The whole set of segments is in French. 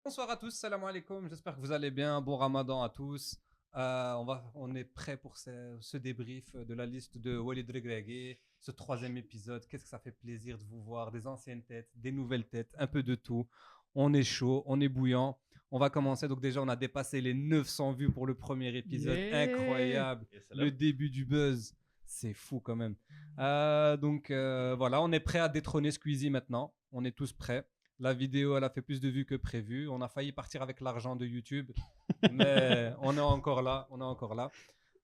Bonsoir à tous, salam alaikum, j'espère que vous allez bien, bon ramadan à tous. On est prêt pour ce débrief de la liste de Walid Regragui, ce troisième épisode. Qu'est-ce que ça fait plaisir de vous voir, des anciennes têtes, des nouvelles têtes, un peu de tout. On est chaud, on est bouillant. On va commencer, donc déjà on a dépassé les 900 vues pour le premier épisode, incroyable. Le début du buzz, c'est fou quand même. Voilà, on est prêt à détrôner Squeezie maintenant, on est tous prêts. La vidéo, elle a fait plus de vues que prévu. On a failli partir avec l'argent de YouTube, mais on est encore là.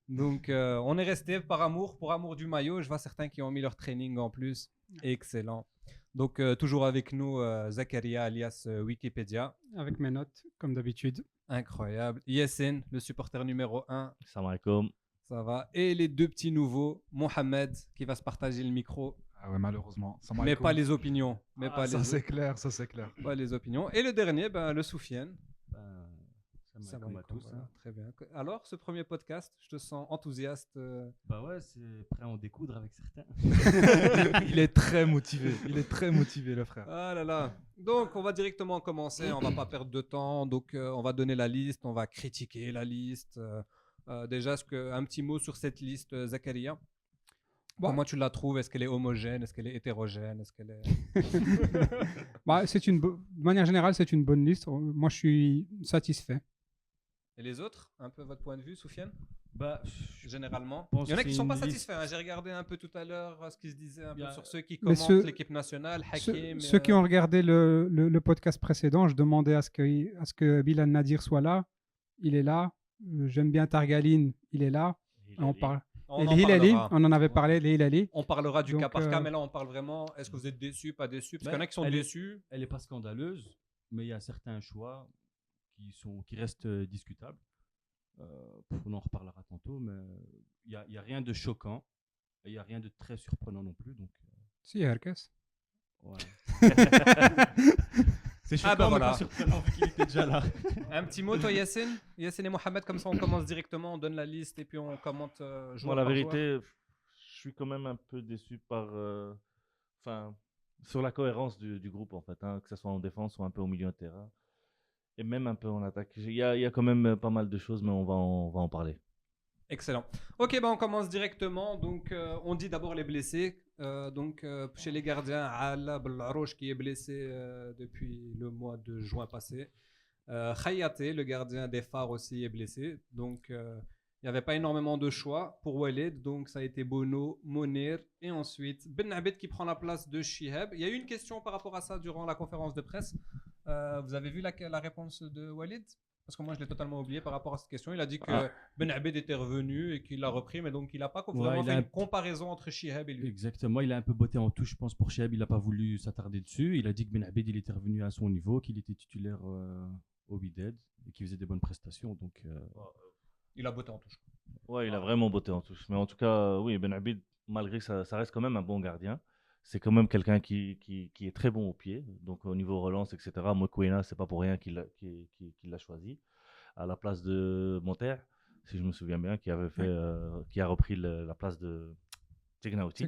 Donc, on est resté par amour, pour amour du maillot. Je vois certains qui ont mis leur training en plus. Excellent. Donc, toujours avec nous, Zakaria alias Wikipédia. Avec mes notes, comme d'habitude. Incroyable. Yassine, le supporter numéro 1. Salam alaikum. Ça va. Et les deux petits nouveaux, Mohamed, qui va se partager le micro. Ah ouais, malheureusement. Mais pas les opinions. C'est clair, ça c'est clair. Pas les opinions. Et le dernier, le Soufiane. Salam alaikum à tous. Voilà, très bien. Alors, ce premier podcast, je te sens enthousiaste. Bah ouais, c'est prêt à en découdre avec certains. Il est très motivé. Le frère. Ah là là. Donc, on va directement commencer. On va pas perdre de temps. Donc, on va donner la liste. On va critiquer la liste. Déjà, un petit mot sur cette liste, Zakaria. Bon. Comment tu la trouves? Est-ce qu'elle est homogène? Est-ce qu'elle est hétérogène? Est-ce qu'elle est... De manière générale, c'est une bonne liste. Moi, je suis satisfait. Et les autres? Un peu votre point de vue, Soufiane? Généralement. Il y en a qui ne sont pas satisfaits. J'ai regardé un peu tout à l'heure ce qui se disait un peu sur ceux qui commentent l'équipe nationale. Hakim, ceux qui ont regardé le podcast précédent, je demandais à ce que Bilal Nadir soit là. Il est là. J'aime bien Targaline. Il est là. On parle. Et les Hilali, on en avait parlé, les Hilali. On parlera du cas par cas, mais là on parle vraiment, est-ce que vous êtes déçus, pas déçus? Parce qu'il y en a qui sont déçus. Elle n'est pas scandaleuse, mais il y a certains choix qui restent discutables. On en reparlera tantôt, mais il n'y a rien de choquant, et il n'y a rien de très surprenant non plus. Donc, Si, Herkes. Ouais. C'est choquant, mais pas surprenant vu qu'il était déjà là. Un petit mot, toi, Yassine et Mohamed, comme ça on commence directement, on donne la liste et puis on commente joueur Moi, la par vérité, joueur. je suis quand même un peu déçu sur la cohérence du groupe, en fait, que ce soit en défense ou un peu au milieu de terrain, et même un peu en attaque. Il y a quand même pas mal de choses, mais on va en parler. Excellent. Ok, on commence directement. Donc, on dit d'abord les blessés. Chez les gardiens, Ala Blarouche qui est blessé depuis le mois de juin passé. Khayaté, le gardien des Phares aussi, est blessé. Donc, il n'y avait pas énormément de choix pour Walid. Donc, ça a été Bono, Monir et ensuite Ben Abed qui prend la place de Chihab. Il y a eu une question par rapport à ça durant la conférence de presse. Vous avez vu la réponse de Walid? Parce que moi, je l'ai totalement oublié par rapport à cette question. Il a dit que Ben Abed était revenu et qu'il l'a repris, mais donc il n'a pas vraiment fait une comparaison entre Chihab et lui. Exactement, il a un peu botté en touche, je pense, pour Chihab. Il n'a pas voulu s'attarder dessus. Il a dit que Ben Abed, il était revenu à son niveau, qu'il était titulaire au Wydad et qu'il faisait des bonnes prestations. Donc, il a botté en touche. Ouais, il a vraiment botté en touche. Mais en tout cas, oui, Ben Abed, malgré que ça reste quand même un bon gardien. C'est quand même quelqu'un qui est très bon au pied. Donc, au niveau relance, etc., Mokwena, c'est pas pour rien qu'il l'a choisi. À la place de Monter, si je me souviens bien, qui a repris la place de Tegnauti.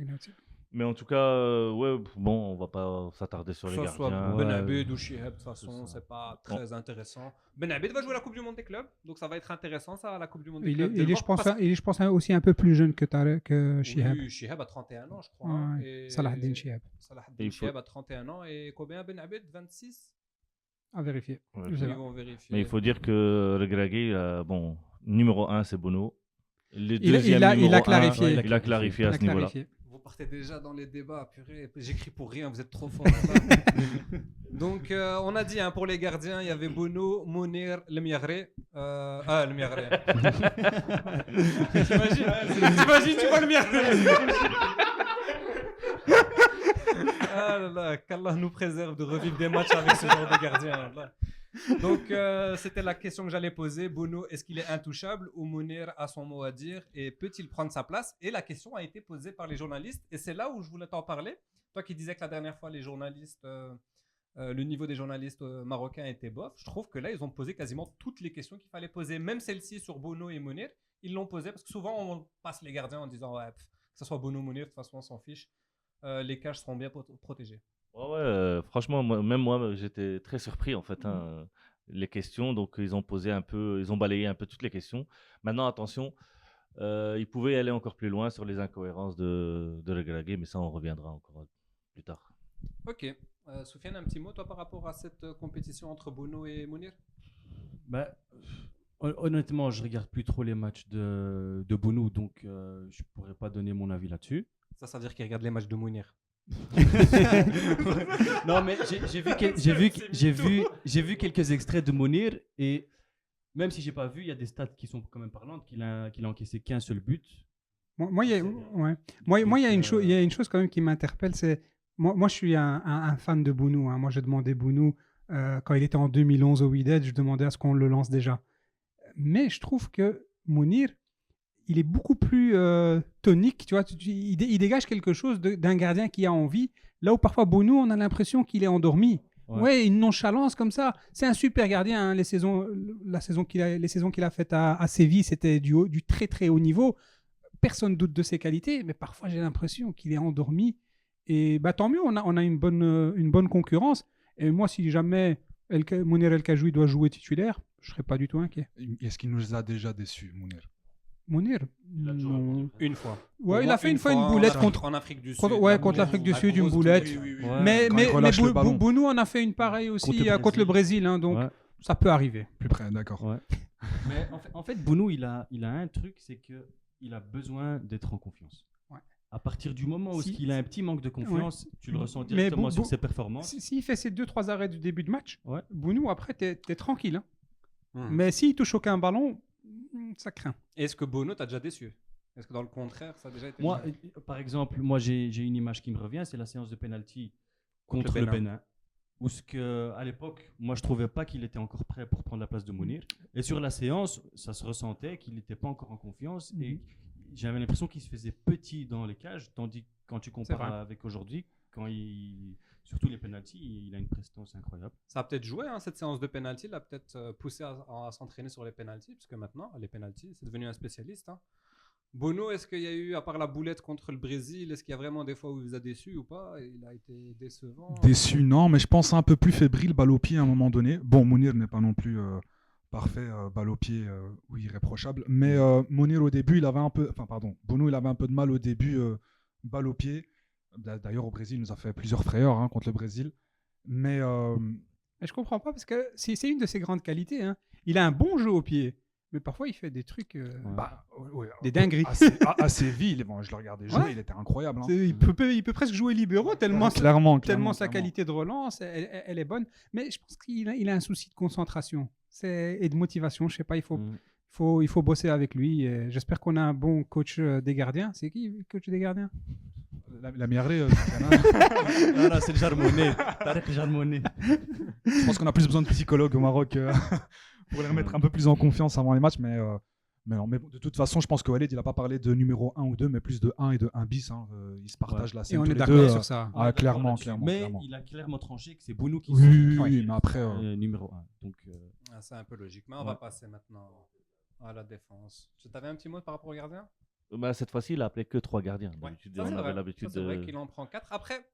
Mais en tout cas, on va pas s'attarder sur les gardiens. Soit Ben Abed ou Chihab, de toute façon, c'est pas très intéressant. Ben Abed va jouer la Coupe du Monde des clubs, donc ça va être intéressant, ça, la Coupe du Monde des clubs. Il est, je pense, aussi un peu plus jeune que Chihab. Oui, Chihab a 31 ans, je crois. Ouais. Salahdin Chihab. Salahdin Chihab a 31 ans et combien Ben Abed? 26? À vérifier. Ouais, Ils vont vérifier. Mais il faut dire que Regragui, numéro 1, c'est Bono. Il a clarifié. Il a clarifié à ce niveau-là. Vous partez déjà dans les débats, purée, j'écris pour rien, vous êtes trop fort. Donc, on a dit, pour les gardiens, il y avait Bono, Monir, Le Miagré. Le Miagré. T'imagines, tu vois Le Miagré. Ah là là, qu'Allah nous préserve de revivre des matchs avec ce genre de gardien. Là. Donc, c'était la question que j'allais poser. Bono, est-ce qu'il est intouchable ou Monir a son mot à dire et peut-il prendre sa place? Et la question a été posée par les journalistes et c'est là où je voulais t'en parler. Toi qui disais que la dernière fois, les journalistes, le niveau des journalistes marocains était bof, je trouve que là, ils ont posé quasiment toutes les questions qu'il fallait poser, même celle-ci sur Bono et Monir. Ils l'ont posée parce que souvent, on passe les gardiens en disant que ce soit Bono ou Monir, de toute façon, on s'en fiche. Les cages seront bien protégées. Ouais, franchement, même moi, j'étais très surpris en fait les questions. Donc, ils ont balayé un peu toutes les questions. Maintenant, attention, ils pouvaient aller encore plus loin sur les incohérences de Regragui, mais ça, on reviendra encore plus tard. Ok. Soufiane, un petit mot, toi, par rapport à cette compétition entre Bounou et Mounir? Bah, honnêtement, je regarde plus trop les matchs de Bounou, donc je pourrais pas donner mon avis là-dessus. Ça veut dire qu'il regarde les matchs de Mounir. Non, mais j'ai vu quelques extraits de Mounir et même si j'ai pas vu, il y a des stats qui sont quand même parlantes qu'il a encaissé qu'un seul but. Moi, il y a une chose quand même qui m'interpelle, c'est moi, je suis un fan de Bounou. Moi, je demandais Bounou quand il était en 2011 au Wydad, je demandais à ce qu'on le lance déjà. Mais je trouve que Mounir, il est beaucoup plus tonique, tu vois. Il dégage quelque chose d'un gardien qui a envie. Là où parfois Bounou, on a l'impression qu'il est endormi. Ouais, une nonchalance comme ça. C'est un super gardien. Les saisons qu'il a faites à Séville, c'était du très très haut niveau. Personne doute de ses qualités, mais parfois j'ai l'impression qu'il est endormi. Et tant mieux, on a une bonne concurrence. Et moi, si jamais Mounir El Kajoui doit jouer titulaire, je ne serais pas du tout inquiet. Est-ce qu'il nous a déjà déçus, Mounir? Mounir, une fois. Ouais, il a fait une fois une boulette en Afrique du Sud. Contre l'Afrique du Sud, une boulette. Mais Bounou en a fait une pareille aussi contre le Brésil, hein, donc ça peut arriver. Plus près, d'accord. Ouais. Mais en fait, Bounou, il a un truc, c'est qu'il a besoin d'être en confiance. Ouais. À partir du moment où il a un petit manque de confiance, tu le ressens directement sur ses performances. S'il fait ses 2-3 arrêts du début de match, Bounou, après, t'es tranquille. Hein. Mmh. Mais s'il touche aucun ballon, ça craint. Est-ce que Bono t'a déjà déçu? Est-ce que dans le contraire, ça a déjà été... Moi, par exemple, j'ai une image qui me revient, c'est la séance de penalty contre le Bénin. Où à l'époque, moi je trouvais pas qu'il était encore prêt pour prendre la place de Mounir. Et sur la séance, ça se ressentait qu'il n'était pas encore en confiance. Et j'avais l'impression qu'il se faisait petit dans les cages, tandis que quand tu compares avec aujourd'hui, surtout les penalties, il a une prestance incroyable. Ça a peut-être joué, cette séance de penalty, l'a peut-être poussé à s'entraîner sur les penalties, parce que maintenant, les penalties, c'est devenu un spécialiste. Bono, est-ce qu'il y a eu, à part la boulette contre le Brésil, est-ce qu'il y a vraiment des fois où il vous a déçu ou pas? Il a été décevant? Déçu, non, mais je pense un peu plus fébrile, balle au pied à un moment donné. Bon, Mounir n'est pas non plus parfait, balle au pied ou irréprochable, mais Mounir au début, Bono, il avait un peu de mal au début, balle au pied. D'ailleurs, au Brésil, il nous a fait plusieurs frayeurs contre le Brésil. Mais je comprends pas parce que c'est une de ses grandes qualités. Hein. Il a un bon jeu au pied, mais parfois il fait des trucs, des dingueries. À Séville, je le regardais jouer, il était incroyable. Hein. Il peut presque jouer libéraux tellement sa qualité de relance, elle est bonne. Mais je pense qu'il a un souci de concentration et de motivation. Je sais pas, il faut bosser avec lui. J'espère qu'on a un bon coach des gardiens. C'est qui le coach des gardiens? La Miaré, non, c'est le Jarmoné. Tarek Jarmoné. Je pense qu'on a plus besoin de psychologues au Maroc pour les remettre un peu plus en confiance avant les matchs. Mais de toute façon, je pense que Walid, il n'a pas parlé de numéro 1 ou 2, mais plus de 1 et de 1 bis. Ils se partagent la scène. Et on tous est les d'accord deux, sur ça. Clairement. Mais il a clairement tranché que c'est Bounou qui oui, mais après. Numéro 1. Donc, c'est un peu logique. Mais on va passer maintenant à la défense. Tu avais un petit mot par rapport au gardien? Cette fois-ci, il a appelé que 3 gardiens. D'habitude, on avait l'habitude c'est vrai qu'il en prend 4. Après,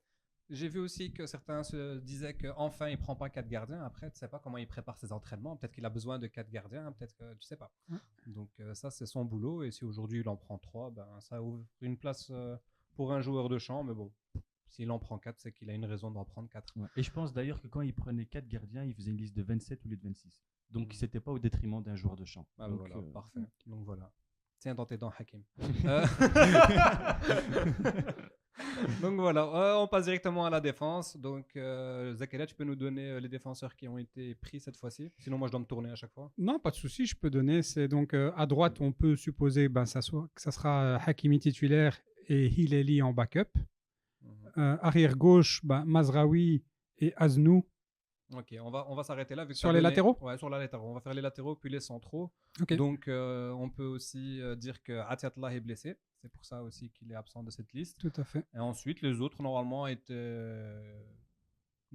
j'ai vu aussi que certains se disaient qu'enfin, il ne prend pas 4 gardiens. Après, tu ne sais pas comment il prépare ses entraînements. Peut-être qu'il a besoin de 4 gardiens. Peut-être que tu ne sais pas. Donc, ça, c'est son boulot. Et si aujourd'hui, il en prend 3, ça ouvre une place pour un joueur de champ. Mais bon, s'il en prend 4, c'est qu'il a une raison d'en prendre 4. Ouais. Et je pense d'ailleurs que quand il prenait 4 gardiens, il faisait une liste de 27 au lieu de 26. Donc, ce n'était pas au détriment d'un joueur de champ. Donc, voilà, parfait. Donc, voilà. Tiens dans tes dents, Hakim. Donc voilà, on passe directement à la défense. Donc Zakaria, tu peux nous donner les défenseurs qui ont été pris cette fois-ci? Sinon, moi, je dois me tourner à chaque fois. Non, pas de souci, je peux donner. C'est donc à droite, on peut supposer que ça sera Hakimi titulaire et Hilali en backup. Arrière gauche, Mazraoui et Aznou. Ok, on va s'arrêter là. Sur les latéraux? Ouais, sur les latéraux. On va faire les latéraux puis les centraux. Okay. Donc, on peut aussi dire que Atiatla est blessé. C'est pour ça aussi qu'il est absent de cette liste. Tout à fait. Et ensuite, les autres, normalement, ne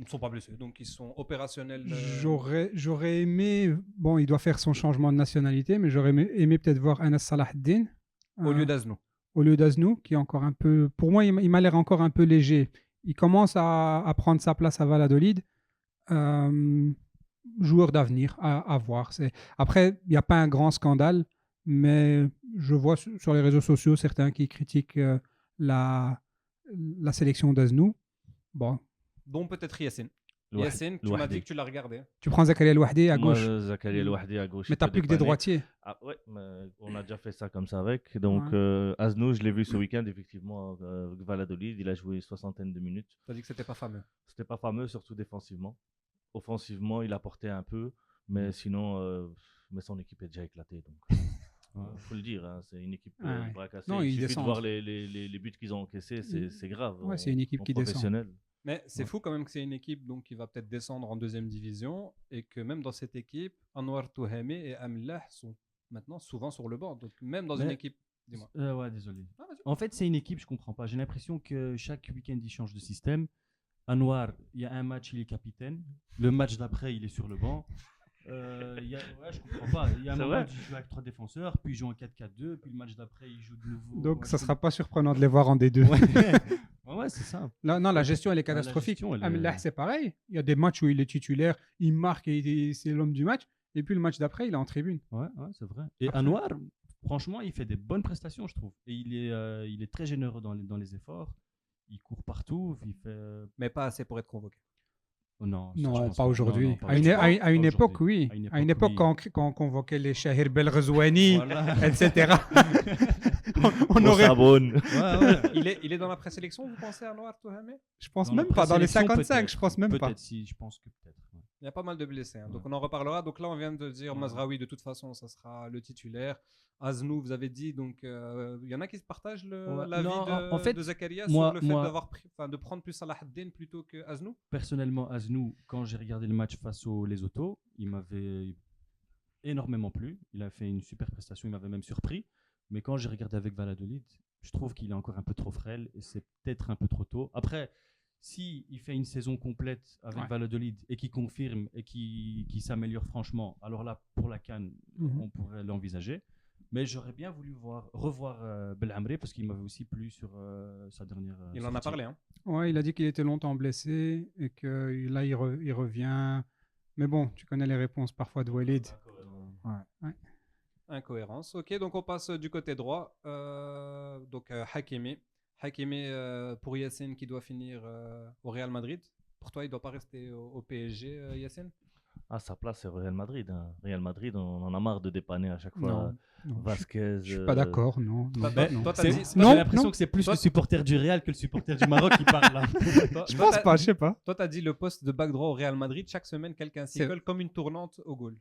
sont pas blessés. Donc, ils sont opérationnels. J'aurais aimé... Bon, il doit faire son changement de nationalité, mais j'aurais aimé peut-être voir Anas Salahdin. Au lieu d'Aznou. Au lieu d'Aznou, qui est encore un peu... Pour moi, il m'a l'air encore un peu léger. Il commence à prendre sa place à Valladolid. joueur d'avenir à voir. Après, il n'y a pas un grand scandale, mais je vois sur les réseaux sociaux certains qui critiquent la sélection d'Aznou. Bon. Dont peut-être Yassine. Yassine, tu m'as dit que tu l'as regardé. Tu prends Zakaria El Wahdi à gauche. Moi, Zakaria El Wahdi à gauche. Mais tu n'as plus que des droitiers. Ah, ouais, on a déjà fait ça comme ça avec. Donc, Aznou, je l'ai vu ce week-end, effectivement, avec Valladolid. Il a joué une soixantaine de minutes. Tu as dit que c'était pas fameux. C'était pas fameux, surtout défensivement. Offensivement, il apportait un peu, mais sinon, mais son équipe est déjà éclatée. Donc, faut le dire, hein, c'est une équipe bras cassés. Non, il suffit de voir les buts qu'ils ont encaissés, c'est grave. Ouais, c'est une équipe qui descend. Mais c'est fou quand même que c'est une équipe donc, qui va peut-être descendre en deuxième division et que même dans cette équipe, Anwar Touhami et Amillah sont maintenant souvent sur le banc. Donc même dans une équipe... Dis-moi. Ouais, désolé. En fait, c'est une équipe, je comprends pas. J'ai l'impression que chaque week-end, il change de système. Anwar, il y a un match, il est capitaine. Le match d'après, il est sur le banc. Je comprends pas. Il y a un moment, il joue avec 3 défenseurs, puis il joue en 4-4-2, puis le match d'après, il joue de nouveau. Donc, ça sera pas surprenant de les voir en D2. Ouais, c'est ça. Non, la gestion, elle est catastrophique. Amillah, c'est pareil. Il y a des matchs où il est titulaire, il marque et c'est l'homme du match. Et puis le match d'après, il est en tribune. Ouais, c'est vrai. Et Anwar, franchement, il fait des bonnes prestations, je trouve. Et il est très généreux dans les efforts. Il court partout. Mais pas assez pour être convoqué. Non, pas aujourd'hui. À une époque, oui. À une époque, quand on convoquait les Shahir Belghazouani, etc. on aurait... Il est dans la présélection, vous pensez, Anwar Touhami? Je pense même pas. Dans les 55, je pense même pas. Peut-être si, je pense que peut-être. Ouais. Il y a pas mal de blessés. Hein. Donc on en reparlera. Donc là, on vient de dire Mazraoui, de toute façon, ça sera le titulaire. Aznou, vous avez dit, donc il y en a qui se partagent l'avis de Zakaria sur le fait de prendre plus Salah Ad-Din plutôt que Aznou. Personnellement, Aznou, quand j'ai regardé le match face aux Lesotho, il m'avait énormément plu. Il a fait une super prestation, il m'avait même surpris. Mais quand j'ai regardé avec Valladolid, je trouve qu'il est encore un peu trop frêle et c'est peut-être un peu trop tôt. Après, si il fait une saison complète avec Valladolid et qu'il confirme et qu'il s'améliore franchement, alors là, pour la CAN, on pourrait l'envisager. Mais j'aurais bien voulu revoir Belhamri parce qu'il m'avait aussi plu sur sa dernière Il en a parlé, hein. Ouais, il a dit qu'il était longtemps blessé et que là, il revient. Mais bon, tu connais les réponses parfois de Walid. Ouais. Incohérence. Ok, donc on passe du côté droit. Donc Hakimi. Hakimi pour Yassine qui doit finir au Real Madrid. Pour toi, il ne doit pas rester au PSG, Yassine? Ah, sa place, c'est au Real Madrid. Hein. Real Madrid, on en a marre de dépanner à chaque fois. Vasquez. Je suis pas d'accord, non. J'ai l'impression que c'est plus le supporter du Real que le supporter du Maroc qui parle là. Je pense pas, je sais pas. Toi, tu as dit le poste de back droit au Real Madrid. Chaque semaine, quelqu'un s'y colle comme une tournante au goal.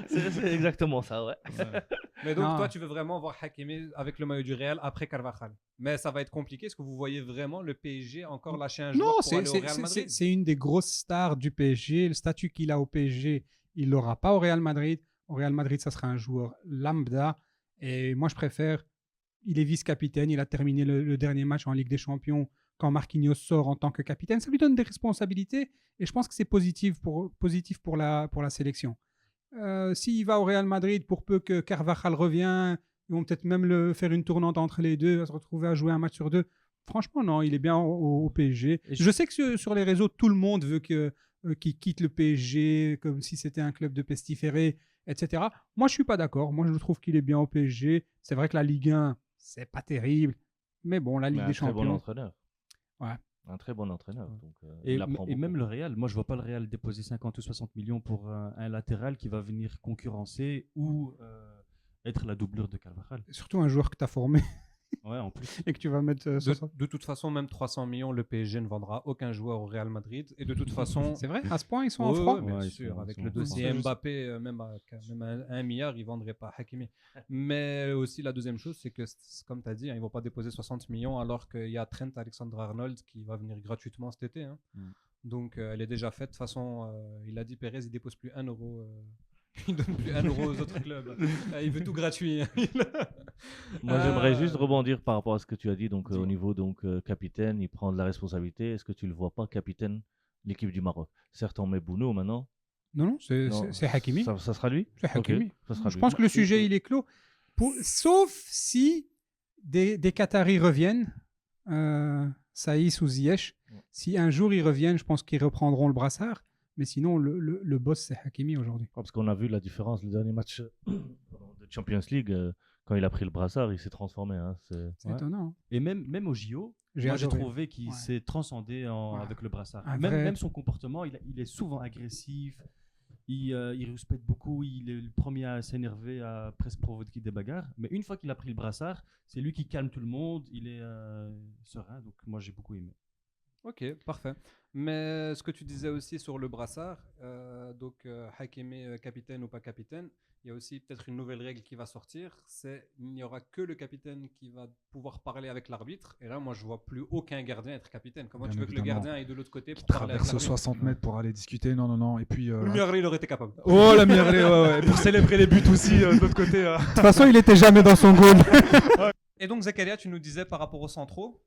C'est exactement ça, ouais. Mais donc, toi, tu veux vraiment voir Hakimi avec le maillot du Real après Carvajal. Mais ça va être compliqué. Est-ce que vous voyez vraiment le PSG encore lâcher un joueur pour aller au Real Madrid? C'est une des grosses stars du PSG. Le statut qu'il a au PSG, il l'aura pas au Real Madrid. Au Real Madrid, ça sera un joueur lambda. Et moi, je préfère... Il est vice-capitaine. Il a terminé le dernier match en Ligue des Champions quand Marquinhos sort en tant que capitaine. Ça lui donne des responsabilités. Et je pense que c'est positif pour la sélection. S'il va au Real Madrid, pour peu que Carvajal revienne, ils vont peut-être même faire une tournante entre les deux, va se retrouver à jouer un match sur deux. Franchement, non, il est bien au PSG. Je sais que sur les réseaux, tout le monde veut qu'il quitte le PSG comme si c'était un club de pestiférés, etc. Moi, je suis pas d'accord. Moi, je trouve qu'il est bien au PSG. C'est vrai que la Ligue 1, c'est pas terrible. Mais bon, la Ligue des Champions... Un très bon entraîneur. Ouais. Un très bon entraîneur. Donc, et même le Real, moi je vois pas le Real déposer 50 ou 60 millions pour un latéral qui va venir concurrencer ou être la doublure de Carvajal. Surtout un joueur que tu as formé. Ouais, en plus. Et que tu vas mettre... de toute façon, même 300 millions, le PSG ne vendra aucun joueur au Real Madrid. Et de toute façon... C'est vrai, à ce point, ils sont en froid. Bien sûr, avec le dossier Mbappé, même à 1 milliard, ils ne vendraient pas Hakimi. Mais aussi, la deuxième chose, c'est que, comme tu as dit, ils ne vont pas déposer 60 millions alors qu'il y a Trent Alexander-Arnold qui va venir gratuitement cet été. Hein. Donc, elle est déjà faite. De toute façon, il a dit, Pérez, il ne dépose plus 1 euro... Il ne donne plus 1 euro aux autres clubs. Il veut tout gratuit. Moi, j'aimerais juste rebondir par rapport à ce que tu as dit. Donc, au niveau capitaine, il prend de la responsabilité. Est-ce que tu ne le vois pas capitaine l'équipe du Maroc? Certes, on met Bounou maintenant. Non, c'est Hakimi. Ça sera lui? C'est Hakimi. Okay, je pense que le sujet, il est clos. Sauf si des Qataris reviennent, Saïs ou Ziyech. Si un jour ils reviennent, je pense qu'ils reprendront le brassard. Mais sinon, le boss, c'est Hakimi aujourd'hui. Parce qu'on a vu la différence, le dernier match de Champions League, quand il a pris le brassard, il s'est transformé. Hein, c'est étonnant. Hein. Et même au JO, j'ai trouvé qu'il s'est transcendé avec le brassard. Même son comportement, il est souvent agressif, il respecte beaucoup, il est le premier à s'énerver, à presque provoquer des bagarres. Mais une fois qu'il a pris le brassard, c'est lui qui calme tout le monde, il est serein. Donc moi, j'ai beaucoup aimé. Ok, parfait. Mais ce que tu disais aussi sur le brassard, donc Hakimi capitaine ou pas capitaine, il y a aussi peut-être une nouvelle règle qui va sortir, c'est il n'y aura que le capitaine qui va pouvoir parler avec l'arbitre. Et là, moi, je vois plus aucun gardien être capitaine. Comment tu veux que le gardien aille de l'autre côté pour parler avec l'arbitre ? Traverse 60 mètres pour aller discuter, non. Et puis. Le Miagri, il aurait été capable. Oh, la Miagri, ouais. Pour célébrer les buts aussi, de l'autre côté. De toute façon, il était jamais dans son goal. Et donc, Zakaria, tu nous disais par rapport aux centraux.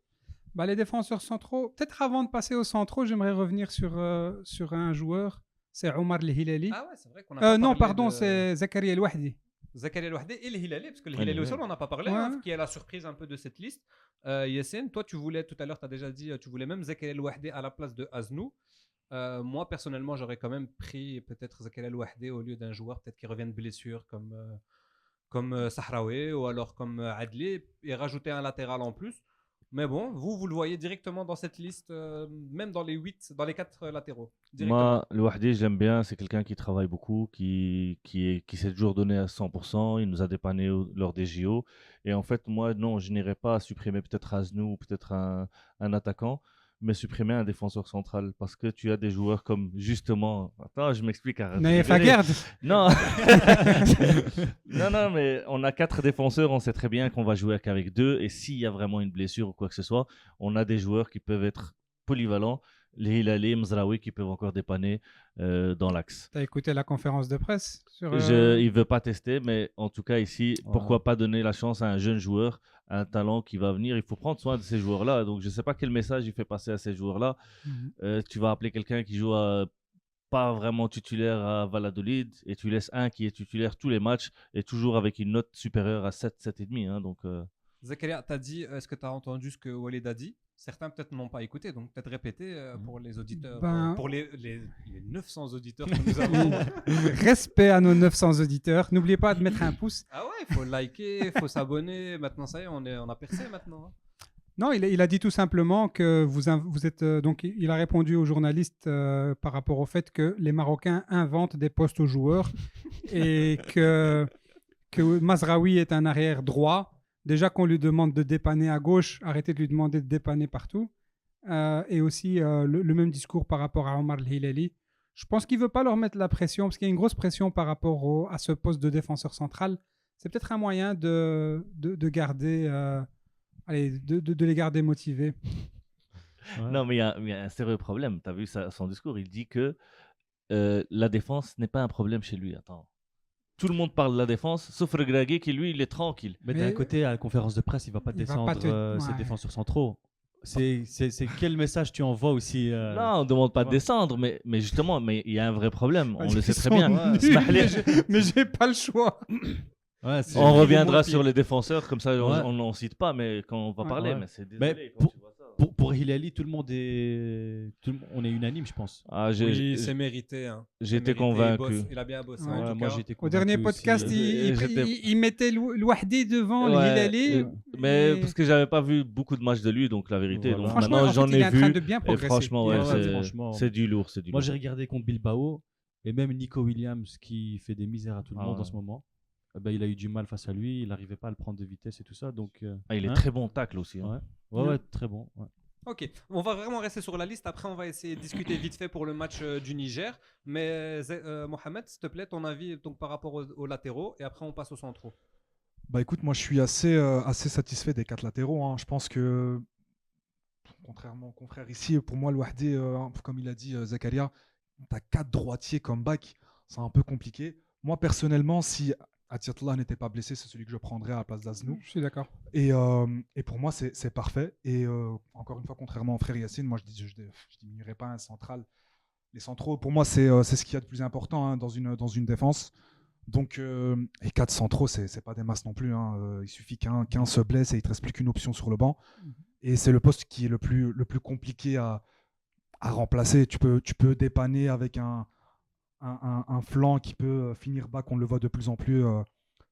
Les défenseurs centraux, peut-être avant de passer aux centraux, j'aimerais revenir sur un joueur, c'est Omar El Hilali. Ah ouais, c'est vrai qu'on a pas non, parlé pardon, de... c'est Zakaria El Wahdi. Zakaria El Wahdi et El Hilali, parce que Le Hilali aussi, on n'en a pas parlé, qui est la surprise un peu de cette liste. Yassine, toi, tu voulais, tout à l'heure, tu as déjà dit, tu voulais même Zakaria El Wahdi à la place de Aznou. Moi, personnellement, j'aurais quand même pris peut-être Zakaria El Wahdi au lieu d'un joueur peut-être qui revient de blessure comme Sahraoui ou alors comme Adli et rajouter un latéral en plus. Mais bon, vous le voyez directement dans cette liste, même dans les 4 latéraux. Moi, le Wahdi, j'aime bien. C'est quelqu'un qui travaille beaucoup, qui s'est toujours donné à 100%. Il nous a dépanné lors des JO. Et en fait, moi, non, je n'irais pas supprimer peut-être Aznou ou peut-être un attaquant, mais supprimer un défenseur central. Parce que tu as des joueurs comme, justement... Attends, je m'explique. Non. non, mais on a 4 défenseurs. On sait très bien qu'on va jouer qu'avec 2. Et s'il y a vraiment une blessure ou quoi que ce soit, on a des joueurs qui peuvent être polyvalents. Les Hilali, Mzraoui qui peuvent encore dépanner dans l'axe. Tu as écouté la conférence de presse sur, Il ne veut pas tester, mais en tout cas ici, pourquoi pas donner la chance à un jeune joueur, à un talent qui va venir. Il faut prendre soin de ces joueurs-là. Donc je ne sais pas quel message il fait passer à ces joueurs-là. Tu vas appeler quelqu'un qui joue pas vraiment titulaire à Valladolid et tu laisses un qui est titulaire tous les matchs et toujours avec une note supérieure à 7, 7,5. Hein, donc, Zakaria, tu as dit, est-ce que tu as entendu ce que Walid a dit ? Certains peut-être n'ont pas écouté, donc peut-être répéter pour les auditeurs, pour les 900 auditeurs que nous avons. Respect à nos 900 auditeurs. N'oubliez pas de mettre un pouce. Ah ouais, il faut liker, il faut s'abonner. Maintenant, ça y est, on a percé maintenant. Non, il a dit tout simplement que vous êtes... donc, il a répondu aux journalistes par rapport au fait que les Marocains inventent des postes aux joueurs et que Mazraoui est un arrière droit. Déjà qu'on lui demande de dépanner à gauche, arrêtez de lui demander de dépanner partout. Et aussi le même discours par rapport à Omar El Hilali. Je pense qu'il ne veut pas leur mettre la pression, parce qu'il y a une grosse pression par rapport à ce poste de défenseur central. C'est peut-être un moyen de garder, de les garder motivés. Ouais. Non, mais il y a un sérieux problème. Tu as vu son discours, il dit que la défense n'est pas un problème chez lui. Attends. Tout le monde parle de la défense, sauf Regragui qui, lui, il est tranquille. Mais d'un côté, à la conférence de presse, il ne va pas descendre ses défenseurs centraux. C'est quel message tu envoies aussi Non, on ne demande pas de descendre, mais justement, il y a un vrai problème. On le sait très bien. Mais j'ai pas le choix. Ouais, on reviendra sur les défenseurs, comme ça on n'en cite pas, mais quand on va parler, mais c'est désolé. Pour Hilali, on est unanime, je pense. Oui, c'est mérité. Hein. J'étais convaincu. Il a bien bossé. Ouais, moi, j'étais convaincu. Au dernier podcast, il mettait Louahdi devant Hilali. Mais parce que j'avais pas vu beaucoup de matchs de lui, donc la vérité. Voilà. Donc maintenant, j'en ai vu. Et franchement, c'est du lourd. Moi, j'ai regardé contre Bilbao et même Nico Williams qui fait des misères à tout le monde en ce moment. Il a eu du mal face à lui, il n'arrivait pas à le prendre de vitesse et tout ça. Donc, il est très bon tacle aussi. Hein. Ouais, très bon. Ouais. Ok, on va vraiment rester sur la liste. Après, on va essayer de discuter vite fait pour le match du Niger. Mais Mohamed, s'il te plaît, ton avis donc, par rapport aux latéraux et après on passe aux centraux. Écoute, moi je suis assez satisfait des 4 latéraux. Hein. Je pense que, contrairement au confrère ici, pour moi, le Wahdi, comme il a dit Zakaria, tu as 4 droitiers comme back, c'est un peu compliqué. Moi personnellement, si Atiatullah n'était pas blessé, c'est celui que je prendrais à la place d'Aznou. Je suis d'accord. Et pour moi, c'est parfait. Et encore une fois, contrairement au frère Yassine, moi, je ne diminuerai pas un central. Les centraux, pour moi, c'est ce qu'il y a de plus important dans une défense. Donc, et 4 centraux, c'est pas des masses non plus. Hein. Il suffit qu'un se blesse et il ne te reste plus qu'une option sur le banc. Et c'est le poste qui est le plus compliqué à à remplacer. Tu peux dépanner avec un flanc qui peut finir bas, qu'on le voit de plus en plus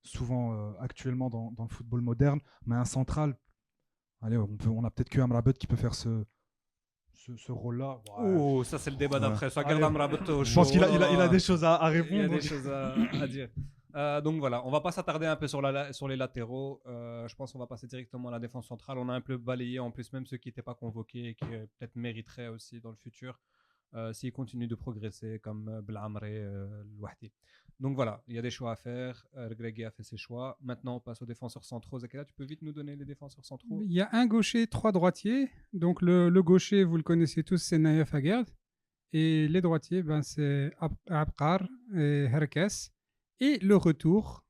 souvent actuellement dans le football moderne. Mais un central, allez, on a peut-être que Amrabat qui peut faire ce rôle-là. Ouais. Oh, ça c'est le débat d'après. Ça, Allez. garde Amrabat au Je chaud. pense qu'il a des choses à Il y a répondre. des choses à dire. Donc voilà, on va pas s'attarder un peu sur les latéraux. Je pense qu'on va passer directement à la défense centrale. On a un peu balayé en plus même ceux qui n'étaient pas convoqués et qui peut-être mériteraient aussi dans le futur s'ils continuent de progresser comme Blamré, Louahdi. Donc voilà, il y a des choix à faire. Regragui a fait ses choix. Maintenant, on passe aux défenseurs centraux. Zakela, tu peux vite nous donner les défenseurs centraux? Il y a un gaucher, 3 droitiers. Donc le gaucher, vous le connaissez tous, c'est Naïef Aguerd. Et les droitiers, c'est Abqar et Herkes. Et le retour,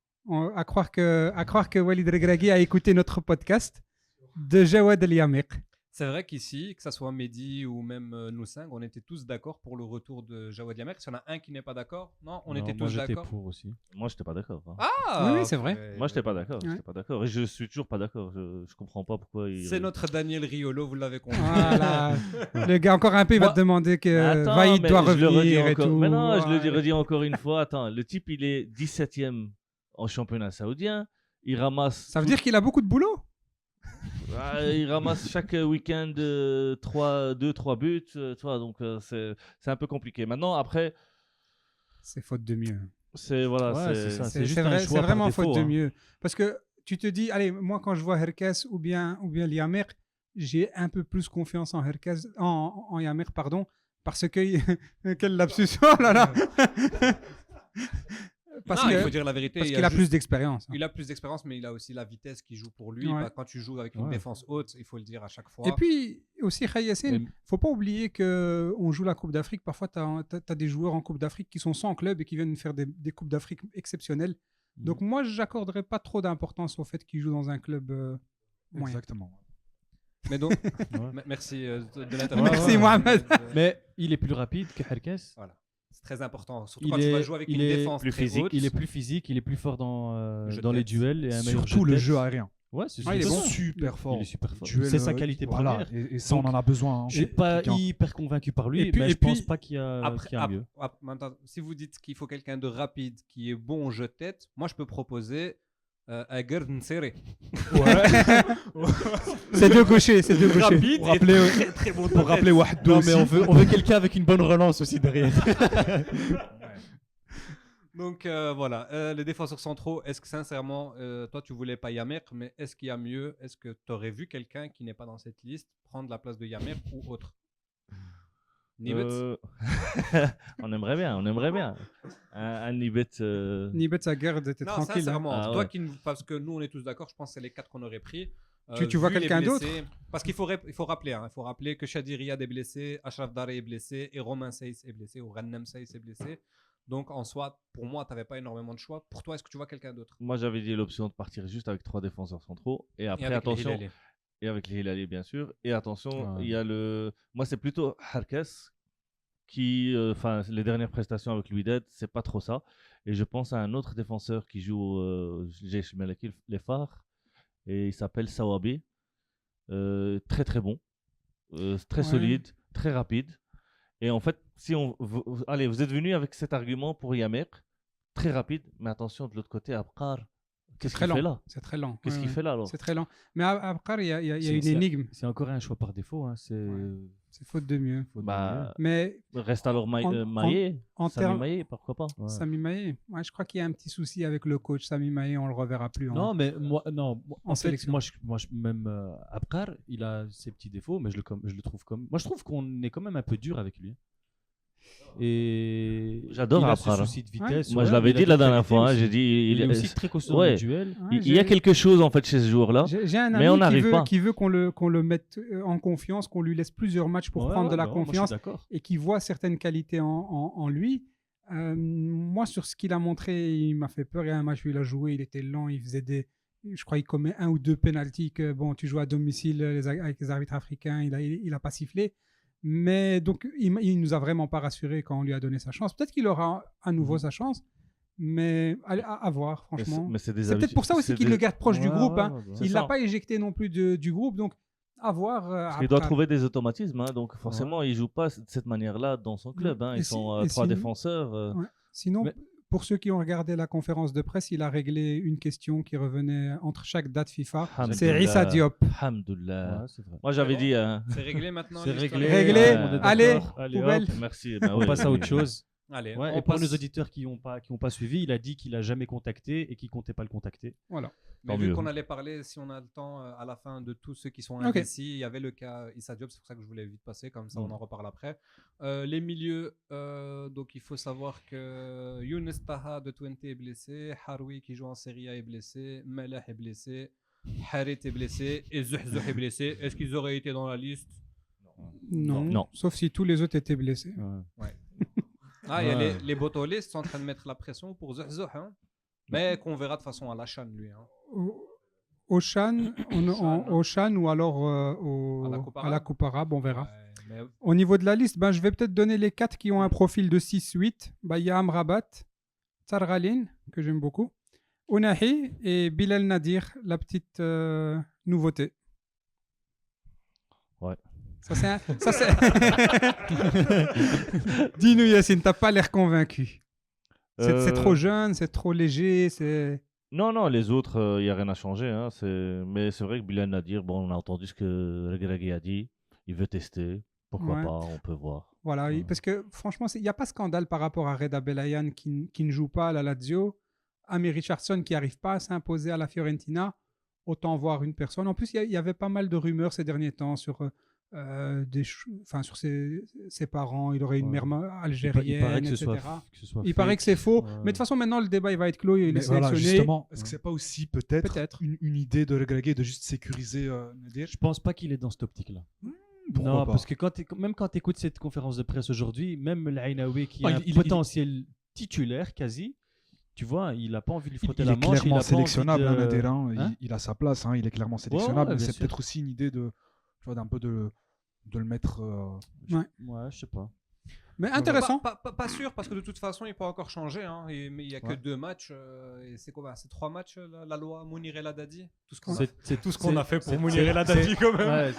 à croire que Walid Regragui a écouté notre podcast, de Jawad El Yameq. C'est vrai qu'ici, que ce soit Mehdi ou même nous cinq, on était tous d'accord pour le retour de Jawad Yameq. S'il y en a un qui n'est pas d'accord, non, on était tous d'accord. Moi, j'étais pour aussi. Moi, j'étais pas d'accord. Hein. Ah, Oui, c'est vrai. Moi, j'étais pas d'accord. Ouais. J'étais pas d'accord. Et je suis toujours pas d'accord. Je comprends pas pourquoi. C'est notre Daniel Riolo, vous l'avez compris. Voilà. Le gars, encore un peu, il va te demander que Attends, Vaïd mais doit je le redis revenir et encore. tout. Mais non, je le Ouais. redis encore une fois. Attends, le type, il est 17e en championnat saoudien. Il ramasse. Ça veut dire qu'il a beaucoup de boulot. Il ramasse chaque week-end 2-3 buts. Tu vois, donc c'est un peu compliqué. Maintenant, après, C'est faute de mieux. c'est voilà, Ouais, c'est ça. C'est juste C'est un vrai, choix c'est par vraiment défaut, faute de hein. mieux. Parce que tu te dis, allez, moi quand je vois Herkes ou bien Yamer, j'ai un peu plus confiance en Herkes, en Yamer, pardon, parce que quel lapsus, oh là là. Parce Non, que- il faut dire la vérité. parce il qu'il a juste- plus d'expérience. Il a plus d'expérience, mais il a aussi la vitesse qui joue pour lui. Ouais. Bah, quand tu joues avec une Ouais. défense haute, il faut le dire à chaque fois. Et puis aussi, Khay Yassine, Mais- faut pas oublier qu'on joue la Coupe d'Afrique. Parfois, tu as des joueurs en Coupe d'Afrique qui sont sans club et qui viennent faire des Coupes d'Afrique exceptionnelles. Donc moi, j'accorderais pas trop d'importance au fait qu'ils jouent dans un club moyen. Exactement. Mais donc, Ouais. merci de l'intervention. Merci, Mohamed. Mais il est plus rapide que Herkes. Voilà. C'est très important. Surtout Il quand tu vas est- jouer avec il une est défense plus très physique, haute. Il est plus physique, il est plus fort dans jeu de les tête. duels et un meilleur Surtout le de jeu tête. aérien. Ouais, c'est Ah, il est bon. Super fort. Il est super fort. Duel, C'est sa qualité voilà. première. Et ça, on en a besoin. Hein. Je suis pas Quelqu'un- hyper convaincu par lui, Et puis- mais et je pense puis, pas qu'il y a, Après, qu'il y a mieux. maintenant, si vous dites qu'il faut quelqu'un de rapide qui est bon au jeu de tête, moi je peux proposer Aguerd Nsere. C'est deux gauchers, c'est deux gauchers. Rapide Pour rappeler, Très très bon pour rappeler Wahdo Non, aussi. mais on veut quelqu'un avec une bonne relance aussi derrière. Donc voilà, les défenseurs centraux, est-ce que sincèrement, toi tu voulais pas Yamer, mais est-ce qu'il y a mieux? Est-ce que tu aurais vu quelqu'un qui n'est pas dans cette liste prendre la place de Yamer ou autre? Nibet. On aimerait bien. Un Nibet. Nibet Aguerd était Non, tranquille. hein. sincèrement, Ah toi ouais. parce que nous on est tous d'accord, je pense que c'est les 4 qu'on aurait pris. Tu vois vu les quelqu'un d'autre? blessés- Parce qu'il faut, il faut rappeler, hein, il faut rappeler que Shadi Riyad est blessé, Ashraf Daré est blessé et Romain Seyss est blessé ou Rannem Seyss est blessé. Donc en soi, pour moi, tu n'avais pas énormément de choix. Pour toi, est-ce que tu vois quelqu'un d'autre? Moi, j'avais dit l'option de partir juste avec 3 défenseurs centraux. Et après, Et avec les attention. Hilalais. Et avec les Hilaliers, bien sûr. Et attention, Ouais. il y a le. Moi, c'est plutôt Herkes qui. Enfin, les dernières prestations avec Louided, c'est pas trop ça. Et je pense à un autre défenseur qui joue Jeish Malaki, les phares. Et il s'appelle Sawabi. Très très bon. Très Ouais. solide. Très rapide. Et en fait, si allez, vous êtes venu avec cet argument pour Yamer. Très rapide. Mais attention, de l'autre côté, Abqar. Qu'est-ce très qu'il fait lent. là? C'est très lent. Qu'est-ce Ouais, qu'il ouais. fait là alors? C'est très lent. Mais à Abqar, il y a C'est- une c'est- énigme. C'est encore un choix par défaut. Hein. C'est faute de mieux. Bah, Mais reste alors en- Maillé. en Sami termes- Maillé, pourquoi pas? Ouais. Sami Maé, ouais, je crois qu'il y a un petit souci avec le coach. Sami Maé, on le reverra plus. Non, mais moi, non. En En fait, sélection. même Abkar, il a ses petits défauts, mais je le trouve comme. Moi, je trouve qu'on est quand même un peu dur avec lui. Et J'adore il a Abkar, ce hein. souci de vitesse. Moi, ouais, je l'avais il a dit la des dernière qualités fois. Hein, aussi. j'ai dit, Il est aussi très costaud dans ouais. les duels. Il y a quelque chose en fait chez ce joueur-là. J'ai un Mais on ami n'arrive pas. qui veut qu'on le mette en confiance, qu'on lui laisse plusieurs matchs pour Ouais, prendre de la ouais, moi, je suis confiance d'accord. et qui voit certaines qualités en lui. Moi, sur ce qu'il a montré, il m'a fait peur. Il y a un match où il a joué, il était lent, il faisait je crois qu'il commet 1 ou 2 pénaltys que bon, tu joues à domicile avec les arbitres africains, il a pas sifflé. Mais donc, il nous a vraiment pas rassuré quand on lui a donné sa chance. Peut-être qu'il aura à nouveau sa chance, mais à voir, franchement. Mais c'est des C'est peut-être pour ça aussi qu'il le garde proche du Ouais, groupe. ouais, Hein. ouais, ouais. Il C'est l'a ça. pas éjecté non plus du groupe, donc À voir. Parce qu'il doit trouver des automatismes, hein, donc forcément, il joue pas de cette manière-là dans son club. Hein. Ils sont trois défenseurs. Ouais. Sinon, pour ceux qui ont regardé la conférence de presse, il a réglé une question qui revenait entre chaque date FIFA. C'est Issa Diop. Alhamdoulilah. Ouais, c'est vrai. Moi, j'avais dit. C'est réglé maintenant. C'est l'histoire. réglé. Réglé. Allez, poubelle. Hop, merci. On passe à autre chose. Allez, Ouais, on et pour passe. nos auditeurs qui n'ont pas suivi, il a dit qu'il a jamais contacté et qu'il comptait pas le contacter. Voilà. Mais Tant vu mieux. qu'on allait parler, si on a le temps, à la fin de tous ceux qui sont Ok. indécis, il y avait le cas Issa Diop, c'est pour ça que je voulais vite passer, comme ça on en reparle après. Les milieux, donc il faut savoir que Younes Taha de Twente est blessé, Haroui qui joue en Serie A est blessé, Meleh est blessé, Harit est blessé et Zouhzouh est blessé. Est-ce qu'ils auraient été dans la liste? Non. Non. Sauf si tous les autres étaient blessés. Ah, il y a Ouais. les botolistes sont en train de mettre la pression pour Zouhzouh, hein. Mais qu'on verra de façon à la chaîne, lui. Hein. Au Chan, au Chan ou alors À la Coupe à Coupe Arabe, on verra. Ouais, mais Au niveau de la liste, je vais peut-être donner les 4 qui ont un profil de 6-8. Il y a Amrabat, Targhalin, que j'aime beaucoup, Ounahi et Bilal Nadir, la petite nouveauté. Ouais. Ça, c'est Dis-nous, Yacine, t'as pas l'air convaincu. C'est trop jeune, c'est trop léger, c'est... Non, les autres, il n'y a rien à changer. Hein. Mais c'est vrai que Bilal Nadir, bon, on a entendu ce que Regragui a dit. Il veut tester. Pourquoi Ouais. pas, on peut voir. Voilà, Ouais. parce que franchement, il n'y a pas scandale par rapport à Reda Belayan qui ne joue pas à la Lazio, Amy Richardson qui n'arrive pas à s'imposer à la Fiorentina. Autant voir une personne. En plus, il y avait pas mal de rumeurs ces derniers temps sur, sur ses parents. Il aurait une mère algérienne, paraît que ce etc. soit Il paraît que c'est faux. Ouais. Mais de toute façon, maintenant, le débat il va être clos. Il Mais est voilà, sélectionné. justement, est-ce que c'est pas aussi peut-être Peut-être. une idée de Regragui de juste sécuriser Nadir? Je pense pas qu'il est dans cette optique-là. Pourquoi Non, pas parce que même quand tu écoutes cette conférence de presse aujourd'hui, même l'Ainaoui qui Ah, est un il- potentiel titulaire quasi, tu vois, il a pas envie de lui frotter Il la est manche. clairement il a pas envie sélectionnable, de- hein, Nadir, hein. Hein Il a sa place, hein, il est clairement sélectionnable. ouais, mais bien c'est sûr. peut-être aussi une idée de, tu vois, d'un peu de le mettre. Ouais, je sais pas. Mais intéressant. Pas sûr, parce que de toute façon, il peut encore changer. Hein. Mais il n'y a que Ouais. 2 matchs. Et c'est quoi? C'est 3 matchs, la loi Mounir El Haddadi? Tout ce qu'on a, C'est tout ce qu'on a fait pour c'est- Mounir El Haddadi, quand même. Ouais,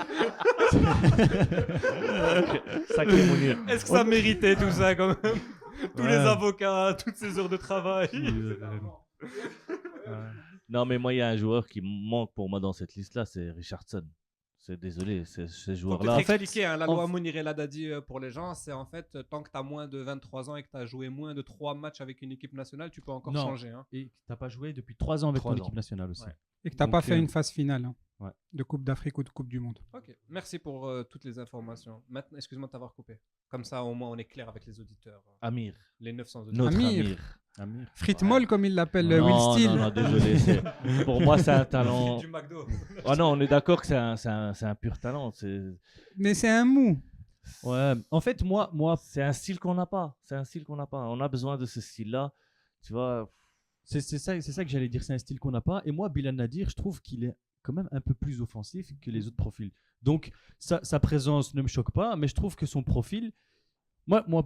Sacré Mounir. Est-ce que ça méritait tout ça, quand même? Tous Ouais. les avocats, toutes ces heures de travail. Non, mais moi, il y a un joueur qui manque pour moi dans cette liste-là, c'est Richardson. C'est désolé, ces Faut joueurs-là. peut-être expliquer, hein, la en loi f- Mounir El Haddadi pour les gens, c'est en fait, tant que tu as moins de 23 ans et que tu as joué moins de 3 matchs avec une équipe nationale, tu peux encore Non. changer. Hein. Et t'as pas joué depuis 3 ans avec 3 ton ans. équipe nationale aussi. Ouais. Et que tu n'as Donc, pas fait une phase finale hein, ouais. de Coupe d'Afrique ou de Coupe du Monde. Ok, merci pour toutes les informations. Maintenant, excuse-moi de t'avoir coupé. Comme ça, au moins, on est clair avec les auditeurs. Amir, Les 900 auditeurs. notre Amir. Amir. Amir. Frit Ouais. Moll, comme il l'appelle Non, Will Steele. non, désolé. Pour moi, c'est un talent. Du McDo. Ah non, on est d'accord que c'est un pur talent. Mais c'est un mou. Ouais, en fait, moi, C'est un style qu'on n'a pas. C'est un style qu'on n'a pas. On a besoin de ce style-là. Tu vois, c'est ça que j'allais dire, c'est un style qu'on n'a pas. Et moi, Bilal Nadir, je trouve qu'il est quand même un peu plus offensif que les autres profils. Donc, sa présence ne me choque pas, mais je trouve que son profil,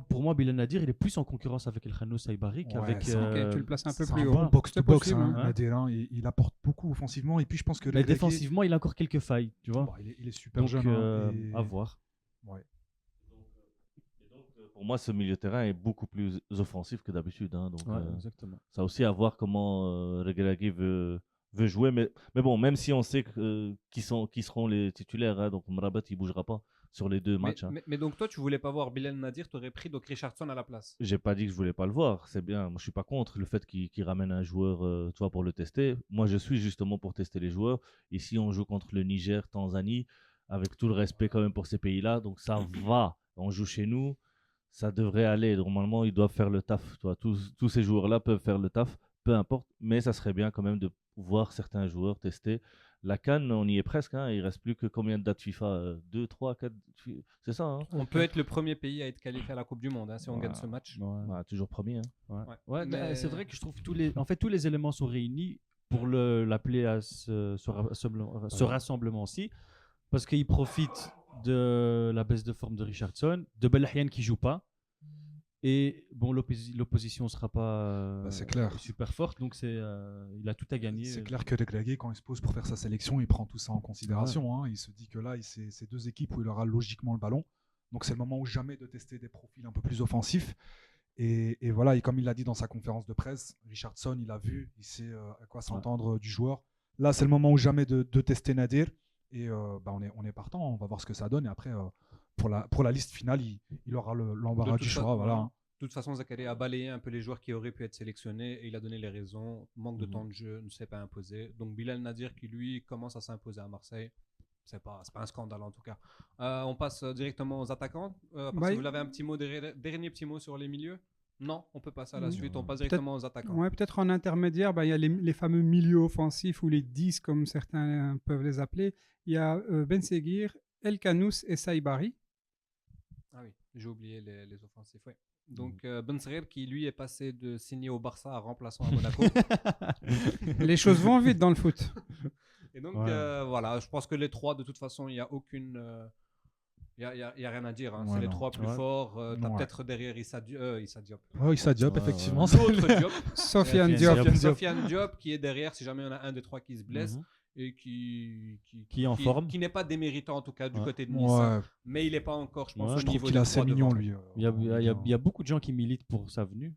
pour moi, Bilal Nadir, il est plus en concurrence avec El Khanou Saïbari Ouais, qu'avec. c'est Ok, tu le places un peu C'est plus un haut. bon box-to-box, possible, hein, hein. Nadir, hein. Il apporte beaucoup offensivement. Et puis, je pense que Mais Regragui, défensivement, il a encore quelques failles, tu vois. bon, il est super Donc, jeune. hein, et- à voir. Ouais. pour moi, ce milieu de terrain est beaucoup plus offensif que d'habitude. Hein. Donc, Ouais, exactement. ça a aussi à voir comment Regragui veut jouer. Mais bon, même si on sait qui seront les titulaires, hein, donc Mrabat, il bougera pas sur les 2 matchs. Hein. Mais donc, toi, tu voulais pas voir Bilal Nadir, tu aurais pris donc Richardson à la place. J'ai pas dit que je voulais pas le voir, c'est bien. Moi, je suis pas contre le fait qu'il ramène un joueur, tu vois, pour le tester. Moi, je suis justement pour tester les joueurs. Ici, on joue contre le Niger, Tanzanie, avec tout le respect quand même pour ces pays-là. Donc ça va. On joue chez nous, ça devrait aller. Normalement, ils doivent faire le taf. Tu vois, tous ces joueurs-là peuvent faire le taf, peu importe. Mais ça serait bien quand même de voir certains joueurs tester. La CAN, on y est presque. Hein. Il reste plus que combien de dates FIFA 2, 3, 4. C'est ça. Hein. On peut être le premier pays à être qualifié à la Coupe du Monde hein, si on Ouais. gagne ce match. Ouais. Bah, toujours premier. Hein. Ouais. Ouais, Mais- mais c'est vrai que je trouve que tous les éléments sont réunis pour l'appeler à ce rassemblement-ci, parce qu'il profite de la baisse de forme de Richardson, de Belahian qui joue pas, Et bon, l'opposition ne sera pas c'est clair. super forte, donc il a tout à gagner. C'est clair que Regragui, quand il se pose pour faire sa sélection, il prend tout ça en considération. Hein. Il se dit que là, c'est deux équipes où il aura logiquement le ballon. Donc c'est le moment ou jamais de tester des profils un peu plus offensifs. Et voilà, et comme il l'a dit dans sa conférence de presse, Richardson, il a vu, il sait à quoi s'entendre du joueur. Là, c'est le moment ou jamais de tester Nadir. Et on est partant, on va voir ce que ça donne. Et après, pour la liste finale, il aura l'embarras du choix. Voilà. De toute façon, Zakaria a balayé un peu les joueurs qui auraient pu être sélectionnés et il a donné les raisons. Manque de temps de jeu, ne s'est pas imposé. Donc Bilal Nadir qui, lui, commence à s'imposer à Marseille. C'est pas un scandale en tout cas. On passe directement aux attaquants. Si vous avez un petit mot, dernier petit mot sur les milieux. Non, on peut passer à la suite. On passe directement aux attaquants. Ouais, peut-être en intermédiaire, il y a les fameux milieux offensifs ou les 10 comme certains peuvent les appeler. Il y a Ben Seguir, El Kanous et Saïbari. Ah oui, j'ai oublié les offensifs. Ouais. Donc Ben Seguir qui lui est passé de signer au Barça à remplaçant à Monaco. Les choses vont vite dans le foot. Et donc voilà, je pense que les trois, de toute façon, il n'y a aucune. Il n'y a rien à dire. Hein. C'est les trois plus forts. Tu as peut-être derrière Issa Diop. Oui, Issa Diop, effectivement. L'autre Diop. Sofiane Diop. Sofiane Diop qui est derrière si jamais il y en a un des trois qui se blesse. Et qui est en forme. Qui n'est pas déméritant en tout cas du côté de Nice. Mais il n'est pas encore, je pense, au niveau qu'il est assez mignon, lui. Il y a beaucoup de gens qui militent pour sa venue.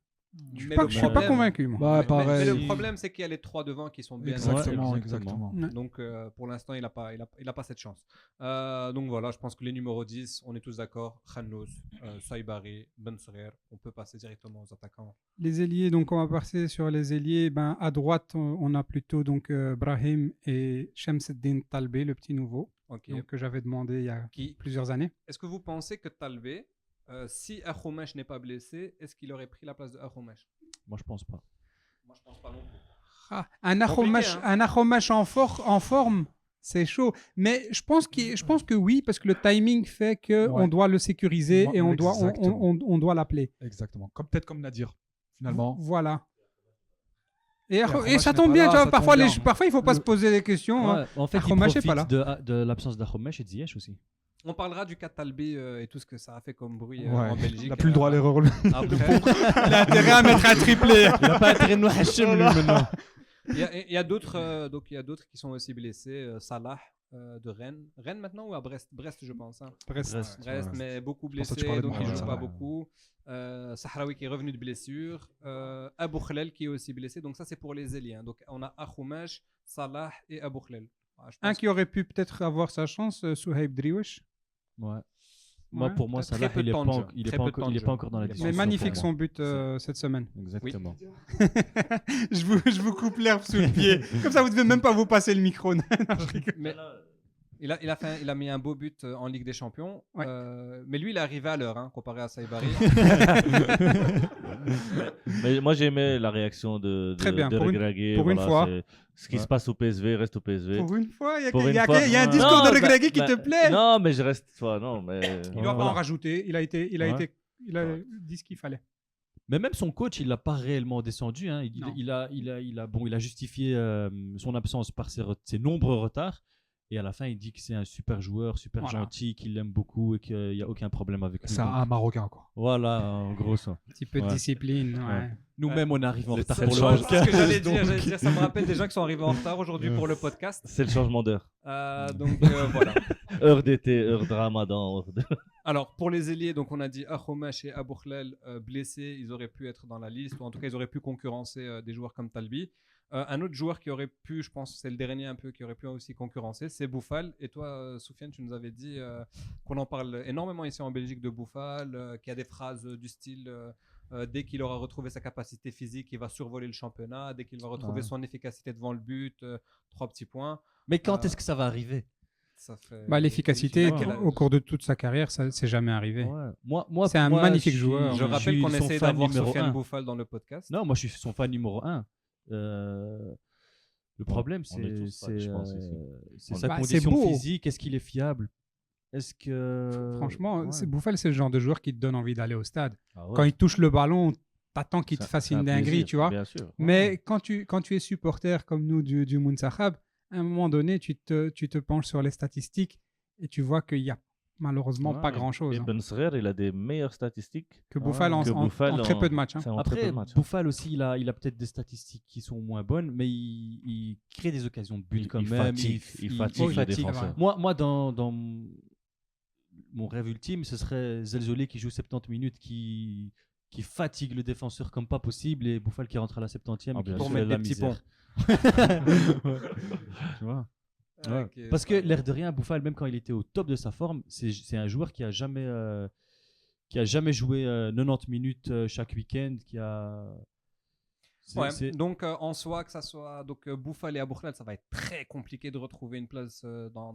Je ne suis pas convaincu, moi. Mais le problème, c'est qu'il y a les trois devant qui sont bien. Exactement. Donc, pour l'instant, il n'a pas cette chance. Donc voilà, je pense que les numéros 10, on est tous d'accord. Khannous, Saïbari, Ben Seguir. On peut passer directement aux attaquants. Les ailiers, donc on va passer sur les ailiers. À droite, on a plutôt donc Brahim et Shamseddine Talbé, le petit nouveau, que j'avais demandé il y a plusieurs années. Est-ce que vous pensez que Talbé, si Akhomesh n'est pas blessé, est-ce qu'il aurait pris la place de Akhomesh? Moi, je pense pas. Moi, je pense pas non plus. Un Akhomesh en forme, c'est chaud. Mais je pense que oui, parce que le timing fait qu'on doit le sécuriser et on doit l'appeler. Exactement. Peut-être comme Nadir, finalement. Voilà. Et ça tombe bien, parfois il ne faut pas se poser des questions. Ouais, en fait, il profite de l'absance d'Akhomesh et de Ziyech aussi. On parlera du cas Talbé et tout ce que ça a fait comme bruit en Belgique. Il n'a plus le droit à l'erreur. Il a intérêt à mettre un triplé. Il n'a pas intérêt de nous hacher maintenant. Il y a d'autres qui sont aussi blessés. Salah de Rennes. Rennes maintenant ou à Brest? Brest, je pense. Hein. Brest, mais beaucoup blessés, donc il ne joue pas beaucoup. Sahraoui qui est revenu de blessure. Abou Khlel qui est aussi blessé. Donc ça, c'est pour les ailiers. Donc on a Akhomesh, Salah et Abou Khlel. Un qui aurait pu peut-être avoir sa chance, Souhaib Driouech. Ouais. Pour moi, Salah, il n'est pas encore dans la discussion. Mais magnifique son but cette semaine. Exactement. Oui. je vous coupe l'herbe sous le pied. Comme ça, vous ne devez même pas vous passer le micro. Mais il a mis un beau but en Ligue des Champions. Mais lui, il est arrivé à l'heure, comparé à Saïbari. mais moi, j'ai aimé la réaction de Regragui. Pour une fois. Ce qui se passe au PSV reste au PSV. Pour une fois, il y a un discours de Regragui qui te plaît. Non, mais je reste. Mais il doit pas en rajouter. Il a dit ce qu'il fallait. Mais même son coach, il l'a pas réellement descendu. Hein. Il a justifié son absence par ses nombreux retards. Et à la fin, il dit que c'est un super joueur, super gentil, qu'il l'aime beaucoup et qu'il n'y a aucun problème avec lui. C'est un Marocain, quoi. Voilà, en gros ça. Un petit peu de discipline. Nous-mêmes, on arrive en retard pour le podcast. C'est ce que j'allais dire. Ça me rappelle des gens qui sont arrivés en retard aujourd'hui pour le podcast. C'est le changement d'heure. Donc voilà. Heure d'été, heure de Ramadan. Alors, pour les ailiers, donc on a dit Akhomesh et Abou Khlel blessés. Ils auraient pu être dans la liste, ou en tout cas, ils auraient pu concurrencer des joueurs comme Talbi. Un autre joueur qui aurait pu, je pense, c'est le dernier un peu, qui aurait pu aussi concurrencer, c'est Boufal. Et toi, Soufiane, tu nous avais dit qu'on en parle énormément ici en Belgique de Boufal, qu'il y a des phrases du style dès qu'il aura retrouvé sa capacité physique, il va survoler le championnat. Dès qu'il va retrouver son efficacité devant le but, 3 petits points. Mais quand est-ce que ça va arriver? L'efficacité, au cours de toute sa carrière, ça c'est jamais arrivé. Moi, c'est un magnifique joueur. Je rappelle qu'on essaie d'avoir Soufiane Boufal dans le podcast. Non, moi je suis son fan numéro 1. Le problème, c'est sa condition physique. Est-ce qu'il est fiable? Est-ce que franchement, Boufal, c'est le genre de joueur qui te donne envie d'aller au stade. Quand il touche le ballon, t'attends qu'il te fasse une dinguerie, tu vois. Mais quand tu es supporter comme nous du Mounsakhab, à un moment donné, tu te penches sur les statistiques et tu vois qu'il y a malheureusement pas Ouais. grand-chose. Et Ben Srer, il a des meilleures statistiques Que Bouffal que en Bouffal très peu de matchs. Hein. c'est en très peu Après, de matchs. Bouffal aussi, il a peut-être des statistiques qui sont moins bonnes, mais il crée des occasions de but Il quand même. il fatigue le défenseur. Moi, dans mon rêve ultime, ce serait Zelzolé qui joue 70 minutes, qui fatigue le défenseur comme pas possible, et Bouffal qui rentre à la 70e Ah, et qui bien fait sûr. Pour mettre la des petits misère. Tu vois. Ouais. Ok, Parce que ça va. l'air de rien, Bouffal, même quand il était au top de sa forme, c'est un joueur qui a jamais joué 90 minutes chaque week-end, qui a. Ouais, donc en soi, que ça soit Bouffal et Aboukhlal, ça va être très compliqué de retrouver une place dans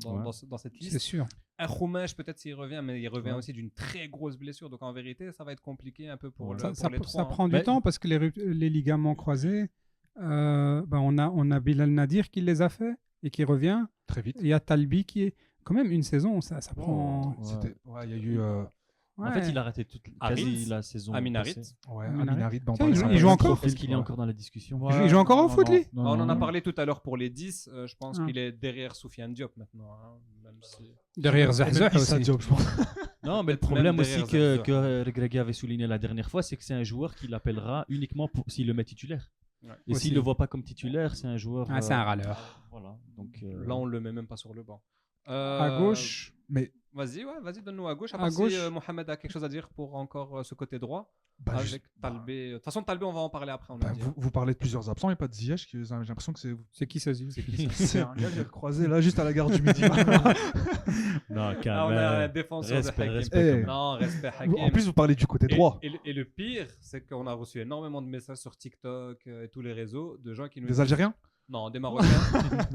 cette liste. C'est sûr. Un Khoumech, peut-être s'il revient, mais il revient Ouais. aussi d'une très grosse blessure. Donc en vérité, ça va être compliqué un peu pour, Ouais. le, Ça, pour ça- les ça trois. prend hein. du Mais- temps parce que les ligaments croisés, on a Bilal Nadir qui les a fait et qui revient. Très vite. Il y a Talbi qui est quand même une saison, ça prend. Ouais, il y a eu. En fait, il a raté quasi Harit, la saison. Amin Harit. passée. Ouais, Amin Amin Harit. Harit, Tiens, il joue encore. Est-ce qu'il est encore dans la discussion? Il joue encore au foot, lui On en a parlé tout à l'heure pour les 10. Je pense Ah. qu'il est derrière Soufiane Diop maintenant. hein, même si- Derrière Zahzah Issa aussi. Diop, je pense. Non, mais le Peut-être problème même aussi derrière que Regragui avait souligné la dernière fois, c'est que c'est un joueur qu'il appellera uniquement s'il le met titulaire. Ouais. Et Aussi. s'il le voit pas comme titulaire, c'est un joueur. Ah, c'est un râleur. Voilà. Donc, Là, on le met même pas sur le banc. À gauche, Mais Vas-y, donne-nous à gauche. À À part si gauche. Mohamed a quelque chose à dire pour encore ce côté droit. bah, avec juste- Talbé. De toute façon, Talbé, on va en parler après. On bah, a dit. vous parlez de plusieurs absents et pas de Ziyech. J'ai l'impression que c'est c'est qui ça Ziyech c'est un gars que j'ai recroisé là juste à la gare du Midi. non, Ah, on a un défenseur Respect, de Hakim. respect, quand même. Non, respect Hakim. En plus, vous parlez du côté droit. Et le pire, c'est qu'on a reçu énormément de messages sur TikTok et tous les réseaux de gens qui nous Des disent- Algériens. Non, des Marocains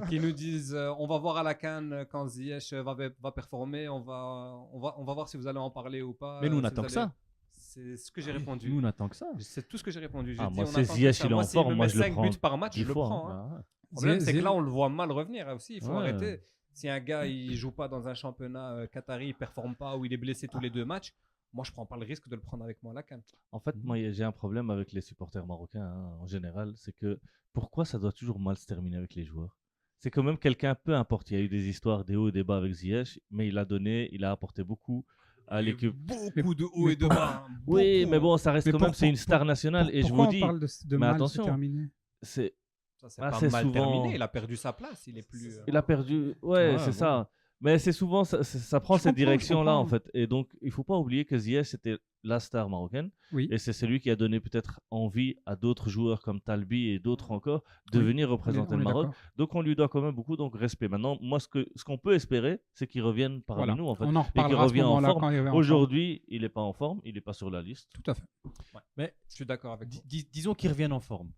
qui nous disent on va voir à la CAN quand Ziyech va performer, on va voir si vous allez en parler ou pas. Mais nous, on si attend vous que allez- ça. C'est ce que j'ai répondu. Nous, on attend que ça. C'est tout ce que j'ai répondu. J'ai Ah, dit, moi, on c'est attend que Ziyech, ça. il est en s'il forme, me moi, met je le 5 prends buts par match, 10 je le fois, prends. hein. hein. Bah, Le problème, c'est que Ziyech- là, on le voit mal revenir aussi. Il faut Ouais. arrêter. Si un gars il joue pas dans un championnat qatari, il performe pas ou il est blessé tous les 2 matchs, moi je prends pas le risque de le prendre avec moi à la CAN. En fait, moi, j'ai un problème avec les supporters marocains hein, en général. C'est que pourquoi ça doit toujours mal se terminer avec les joueurs? C'est quand même quelqu'un, peu importe. Il y a eu des histoires, des hauts et des bas avec Ziyech, mais il a donné, il a apporté beaucoup à l'équipe. Beaucoup de hauts et de bas. hein. Oui, Beaucoup. mais bon, ça reste Mais quand même, c'est une pour- star nationale. Et je Pourquoi vous on dis, parle de mais mal attention. se terminer c'est, Ça, c'est Ah, pas c'est mal souvent- terminé. Il a perdu sa place. Il est plus. il a perdu. Ouais, Ouais, c'est bon. ça. Mais c'est souvent, ça prend Je cette comprends, je direction-là, en comprends. fait. Et donc, il faut pas oublier que Ziyech, c'était la star marocaine. Oui. Et c'est celui qui a donné peut-être envie à d'autres joueurs comme Talbi et d'autres encore de Oui, venir représenter On est le Maroc. d'accord. Donc, on lui doit quand même beaucoup, donc respect. Maintenant, moi, ce qu'on peut espérer, c'est qu'il revienne parmi Voilà. nous, en fait. On en reparlera à ce revient en moment-là forme. quand il revient en forme. Aujourd'hui, il n'est pas en forme, il n'est pas sur la liste. Tout à fait. Mais Je suis d'accord avec toi. disons qu'il revienne en forme,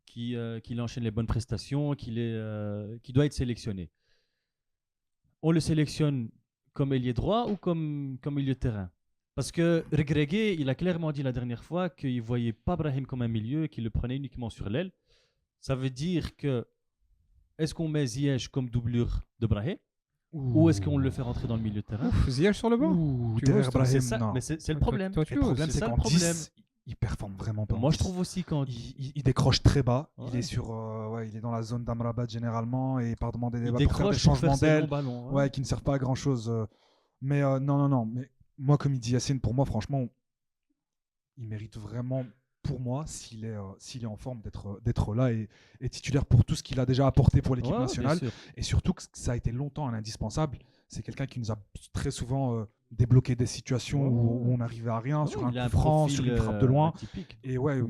qu'il enchaîne les bonnes prestations, qu'il doit être sélectionné. On le sélectionne comme ailier droit ou comme milieu de terrain? Parce que Regragui, il a clairement dit la dernière fois qu'il ne voyait pas Brahim comme un milieu, qu'il le prenait uniquement sur l'aile. Ça veut dire que est-ce qu'on met Ziyech comme doublure de Brahim ou est-ce qu'on le fait rentrer dans le milieu de terrain? Ouf, Ziyech sur le banc. Ouh, Tu derrière vois, Brahim, C'est ça, non. mais c'est le Toi, problème. toi, Et le problème, c'est c'est ça, qu'en le problème. 10, il performe vraiment pas. en Moi, je 10. trouve aussi quand Il décroche très bas. Ouais. Il est sur, il est dans la zone d'Amrabat généralement et par demander des il balles pour faire des décroche pour changements faire ses longs d'aile, ballons. ouais, qui ne servent pas à grand chose. Mais non. Mais moi, comme il dit Yacine, pour moi, franchement, il mérite vraiment, pour moi, s'il est en forme, d'être là et titulaire pour tout ce qu'il a déjà apporté pour l'équipe Ouais, bien nationale. sûr. Et surtout que ça a été longtemps un indispensable. C'est quelqu'un qui nous a très souvent débloqué des situations où on n'arrivait à rien, sur un Il a coup franc, profil, sur une frappe de loin. atypique. Et ouais,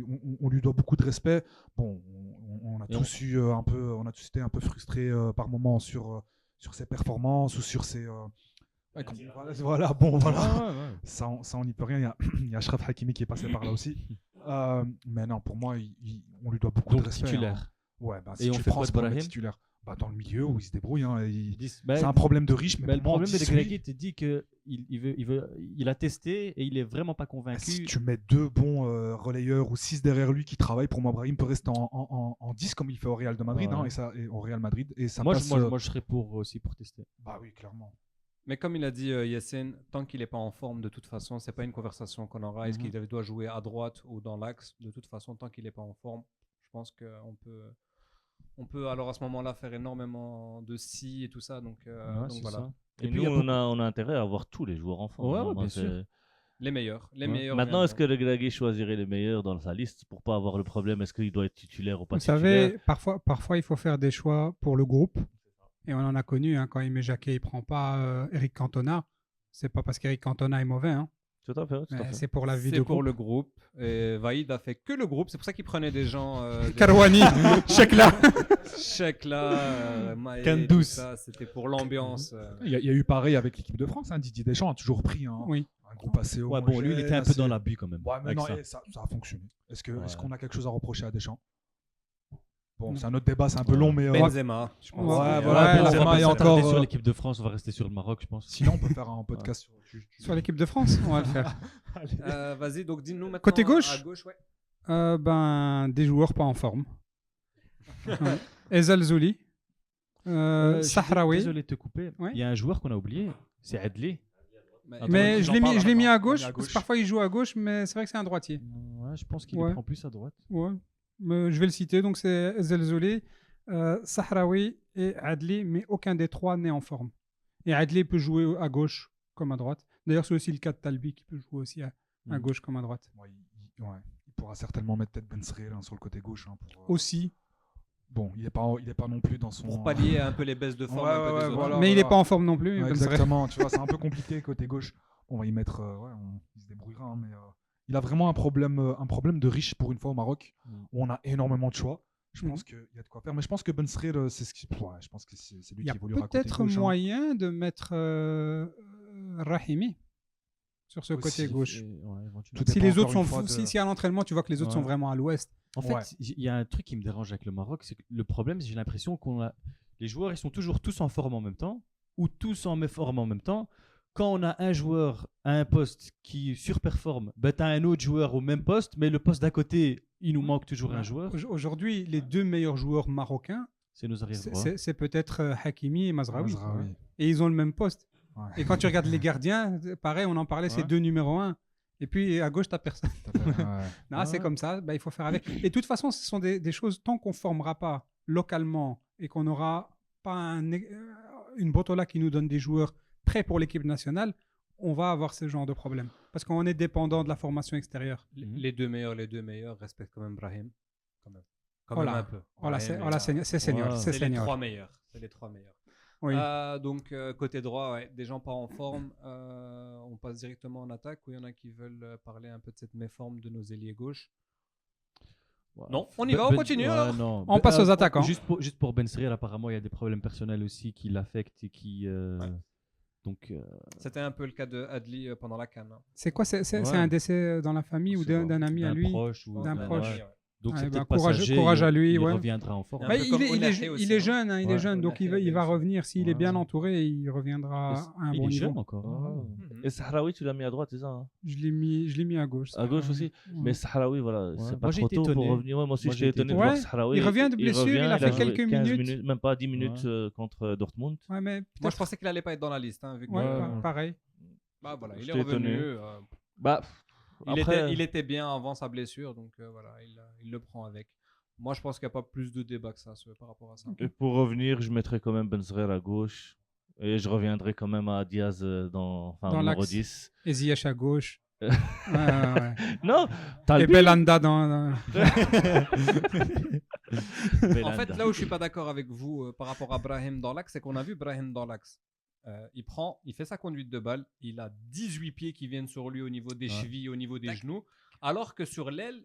on lui doit beaucoup de respect. Bon, on a Et tous eu un peu, on a tous été un peu frustrés par moments sur ses performances ou sur ses. Voilà, bon, voilà. Ça, on n'y peut rien. Il y a Achraf Hakimi qui est passé par là aussi. Mais non, pour moi, on lui doit beaucoup Donc de respect. titulaire. Hein. Ouais, bah, Et si on tu fait prends quoi ce de problème Brahim titulaire, bah, dans le milieu où il se débrouille. Hein, Ben, c'est un problème de riche, mais ben, le pour moi, problème de 10, Regragui te dit que il a testé et il est vraiment pas bah, convaincu. si tu mets 2 bons relayeurs ou 6 derrière lui qui travaillent, pour moi, Brahim peut rester en 10 comme il fait au Real de Madrid, Ouais. hein, et au Real Madrid. Et ça moi, passe, moi, je serais aussi pour tester. Bah oui, clairement. Mais comme il a dit Yassine, tant qu'il n'est pas en forme, de toute façon, c'est pas une conversation qu'on aura. Est-ce qu'il doit jouer à droite ou dans l'axe? De toute façon, tant qu'il n'est pas en forme, je pense qu'on on peut alors à ce moment-là faire énormément de si et tout ça. Donc, c'est voilà. ça. Et puis, nous, il y a beaucoup- on a intérêt à avoir tous les joueurs en forme. Ouais, Vraiment, bien sûr. Les meilleurs. Les Ouais. meilleurs. Maintenant, est-ce que viendront. le Regragui choisirait les meilleurs dans sa liste pour pas avoir le problème? Est-ce qu'il doit être titulaire ou pas Vous titulaire? savez, parfois, il faut faire des choix pour le groupe. Et on en a connu, hein, quand Aimé Jacquet ne prend pas Eric Cantona, c'est pas parce qu'Eric Cantona est mauvais, hein, Tout à fait, tout à mais fait. c'est pour la vie C'est de pour groupe. le groupe. Et Vaïd a fait que le groupe. C'est pour ça qu'il prenait des gens. Karouani, Chekla. Chekla, Maé, Canne tout douce. ça. C'était pour l'ambiance. Il y a eu pareil avec l'équipe de France. Hein. Didier Deschamps a toujours pris Oui. un groupe assez Ouais, bon, lui, il était un peu assez- dans l'abus quand même. Ouais, mais avec non, ça. ça a fonctionné. Est-ce Ouais. qu'on a quelque chose à reprocher à Deschamps? Bon, Non. c'est un autre débat, c'est un peu Ouais. long, mais Benzema, je pense. Ouais, voilà, Ouais, Benzema on va est pas s'attarder encore. sur l'équipe de France, on va rester sur le Maroc, je pense. Sinon, on peut faire un podcast Sur l'équipe de France, on va le faire. Vas-y, donc dis-nous maintenant. Côté gauche À gauche, ouais. Des joueurs pas en forme. Ouais. Ezal Zouli, Je suis Sahraoui. Désolé de te couper. Ouais. Il y a un joueur qu'on a oublié, c'est Adli. Mais je l'ai mis, parle à maintenant. gauche, On est à parce que gauche. parfois il joue à gauche, mais c'est vrai que c'est un droitier. Ouais, je pense qu'il Ouais. le prend plus à droite. Ouais. Mais je vais le citer, donc c'est Ezal Zouli, Sahraoui et Adli, mais aucun des trois n'est en forme. Et Adli peut jouer à gauche comme à droite. D'ailleurs, c'est aussi le cas de Talbi qui peut jouer aussi à gauche comme à droite. Ouais, il pourra certainement mettre peut-être Ben Sreel sur le côté gauche. Hein, Aussi. Bon, il est pas non plus dans son. Pour pallier un peu les baisses de forme Ouais, un peu ouais, des autres. voilà. Mais il n'est pas en forme non plus. Ouais, Ben Sreel. exactement, tu vois, c'est un peu compliqué côté gauche. On va y mettre. Il se débrouillera, hein, mais il a vraiment un problème de riche pour une fois au Maroc, où on a énormément de choix. Je pense qu'il y a de quoi faire, mais je pense que Ben Sreel, c'est ce qui. Ouais, je pense que c'est lui Il y a qui évoluera côté peut-être gauche, hein. moyen de mettre Rahimi sur ce Aussi. côté gauche. Tout Si dépend les autres encore sont une fois fous, si à l'entraînement tu vois que les autres Ouais. sont vraiment à l'ouest. En fait, Ouais. il y a un truc qui me dérange avec le Maroc, c'est que le problème, j'ai l'impression qu'on a les joueurs, ils sont toujours tous en forme en même temps ou tous en méforme en même temps. Quand on a un joueur à un poste qui surperforme, ben tu as un autre joueur au même poste, mais le poste d'à côté, il nous manque toujours un joueur. Aujourd'hui, les deux meilleurs joueurs marocains, C'est nos arrière droits. c'est peut-être Hakimi et Mazraoui. Mazraoui. Et ils ont le même poste. Ouais. Et quand tu regardes les gardiens, pareil, on en parlait, c'est Ouais. deux numéro 1. Et puis à gauche, tu n'as personne. Ouais. Non, c'est comme ça, il faut faire avec. Et de toute façon, ce sont des choses, tant qu'on ne formera pas localement et qu'on n'aura pas une Botola qui nous donne des joueurs prêts pour l'équipe nationale, on va avoir ce genre de problème. Parce qu'on est dépendant de la formation extérieure. Les deux meilleurs respectent quand même Brahim. Quand même. Quand Voilà. même un peu. Voilà, Brahim, c'est senior. Ouais. C'est c'est les senior. trois meilleurs. C'est les trois meilleurs. Oui. Donc, côté droit, ouais, des gens pas en forme. On passe directement en attaque ou il y en a qui veulent parler un peu de cette méforme de nos ailiers gauches. Non, on y va, on continue, alors. non. On passe aux attaquants. Juste pour Ben Sreel, apparemment, il y a des problèmes personnels aussi qui l'affectent et qui. Donc, C'était un peu le cas de Adli pendant la CAN. C'est quoi C'est Ouais. un décès dans la famille ou je sais pas, d'un ami à lui proche ou D'un proche. ouais. Donc Ouais, c'est bah, peut-être courage- passager, courage à lui, il ouais. reviendra en forme. Un Bah, peu il, comme est, Onaché aussi, il est hein. jeune, il est Ouais, jeune, donc Onaché, il va aussi. revenir. S'il est Ouais. bien entouré, il reviendra à un il bon est jeune niveau. encore. Mhm. Et Sahraoui, tu l'as mis à droite, c'est ça, hein? Je l'ai mis à gauche. À gauche aussi. Ouais. Mais Sahraoui, voilà, Ouais. c'est Moi, pas j'ai trop été tôt pour étonné. revenir. Ouais, moi aussi, Moi, j'étais j'ai été étonné de voir étonné. Sahraoui. Il revient de blessure, il a fait joué quelques 15 minutes. même pas 10 minutes Ouais. contre Dortmund. Ouais, mais Moi, peut-être- je pensais qu'il allait pas être dans la liste. Hein, vu que, Ouais, Ouais. pareil. bah, voilà, il est J'étais revenu. étonné. Bah, Il était bien avant sa blessure, donc voilà, il le prend avec. Moi, je pense qu'il n'y a pas plus de débat que ça par rapport à ça. Et pour revenir, je mettrai quand même Ben Sreel à gauche. Et je reviendrai quand même à Diaz Dans numéro l'axe. 10. Et Ziyech à gauche. Ouais. Non, Et Talbi. Belanda En fait, là où je suis pas d'accord avec vous par rapport à Brahim dans l'axe, c'est qu'on a vu Brahim dans l'axe. Il fait sa conduite de balle, il a 18 pieds qui viennent sur lui au niveau des chevilles, au niveau des genoux, alors que sur l'aile,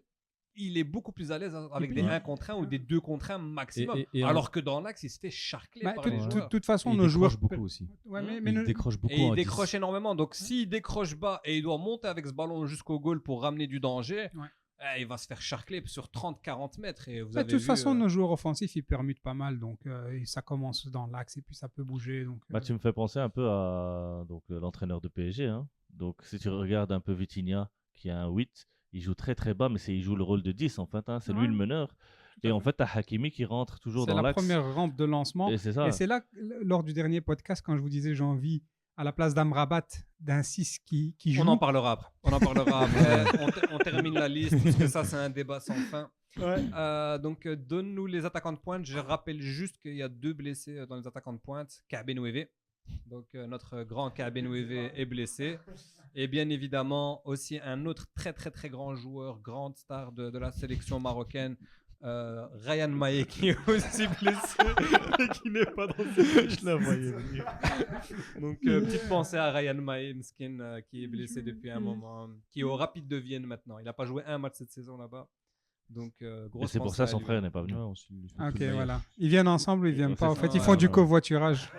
il est beaucoup plus à l'aise avec des 1 contre 1 ou des 2 contre 1 maximum. Et alors que dans l'axe, il se fait charcler Bah, par de les joueurs. toute façon, il nos joueurs. décroche beaucoup aussi. Ouais, Hmm. mais Il ne- décroche beaucoup. Et il en 10. décroche énormément. Donc, s'il décroche bas et il doit monter avec ce ballon jusqu'au goal pour ramener du danger, Ouais. il va se faire charcler sur 30-40 mètres. Et vous Bah, avez de toute vu, façon, nos joueurs offensifs, ils permutent pas mal. Donc, et ça commence dans l'axe et puis ça peut bouger. Donc, Bah, tu me fais penser un peu à l'entraîneur de PSG. Hein. Donc, si tu regardes un peu Vitinha, qui a un 8, il joue très très bas, mais il joue le rôle de 10 en fait. Hein. C'est lui Ouais. le meneur. Et en fait, tu as Hakimi qui rentre toujours c'est dans la l'axe. première rampe de lancement. Et c'est ça. Et c'est là, lors du dernier podcast, quand je vous disais j'ai envie, à la place d'Amrabat, d'un 6 qui joue. On en parlera après. On en parlera après. On termine la liste, parce que ça, c'est un débat sans fin. Donc, donne-nous les attaquants de pointe. Je rappelle juste qu'il y a 2 blessés dans les attaquants de pointe. Kaabe Nouévé. Donc, notre grand Kaabe Nouévé est blessé. Et bien évidemment, aussi un autre très très très grand joueur, grande star de la sélection marocaine, Ryan Maé, qui est aussi blessé et qui n'est pas dans cette. Je la voyais venir. Donc, petite pensée à Ryan Maé, Mskin, qui est blessé depuis un moment, qui est au Rapide de Vienne maintenant. Il n'a pas joué un match cette saison là-bas. Donc, Et grosse c'est pour pensée ça à son lui. frère n'est pas venu. Ok, voilà. Ils viennent ensemble ou ils viennent Ouais, pas. En c'est fait, ça, ils font ouais, du ouais. covoiturage.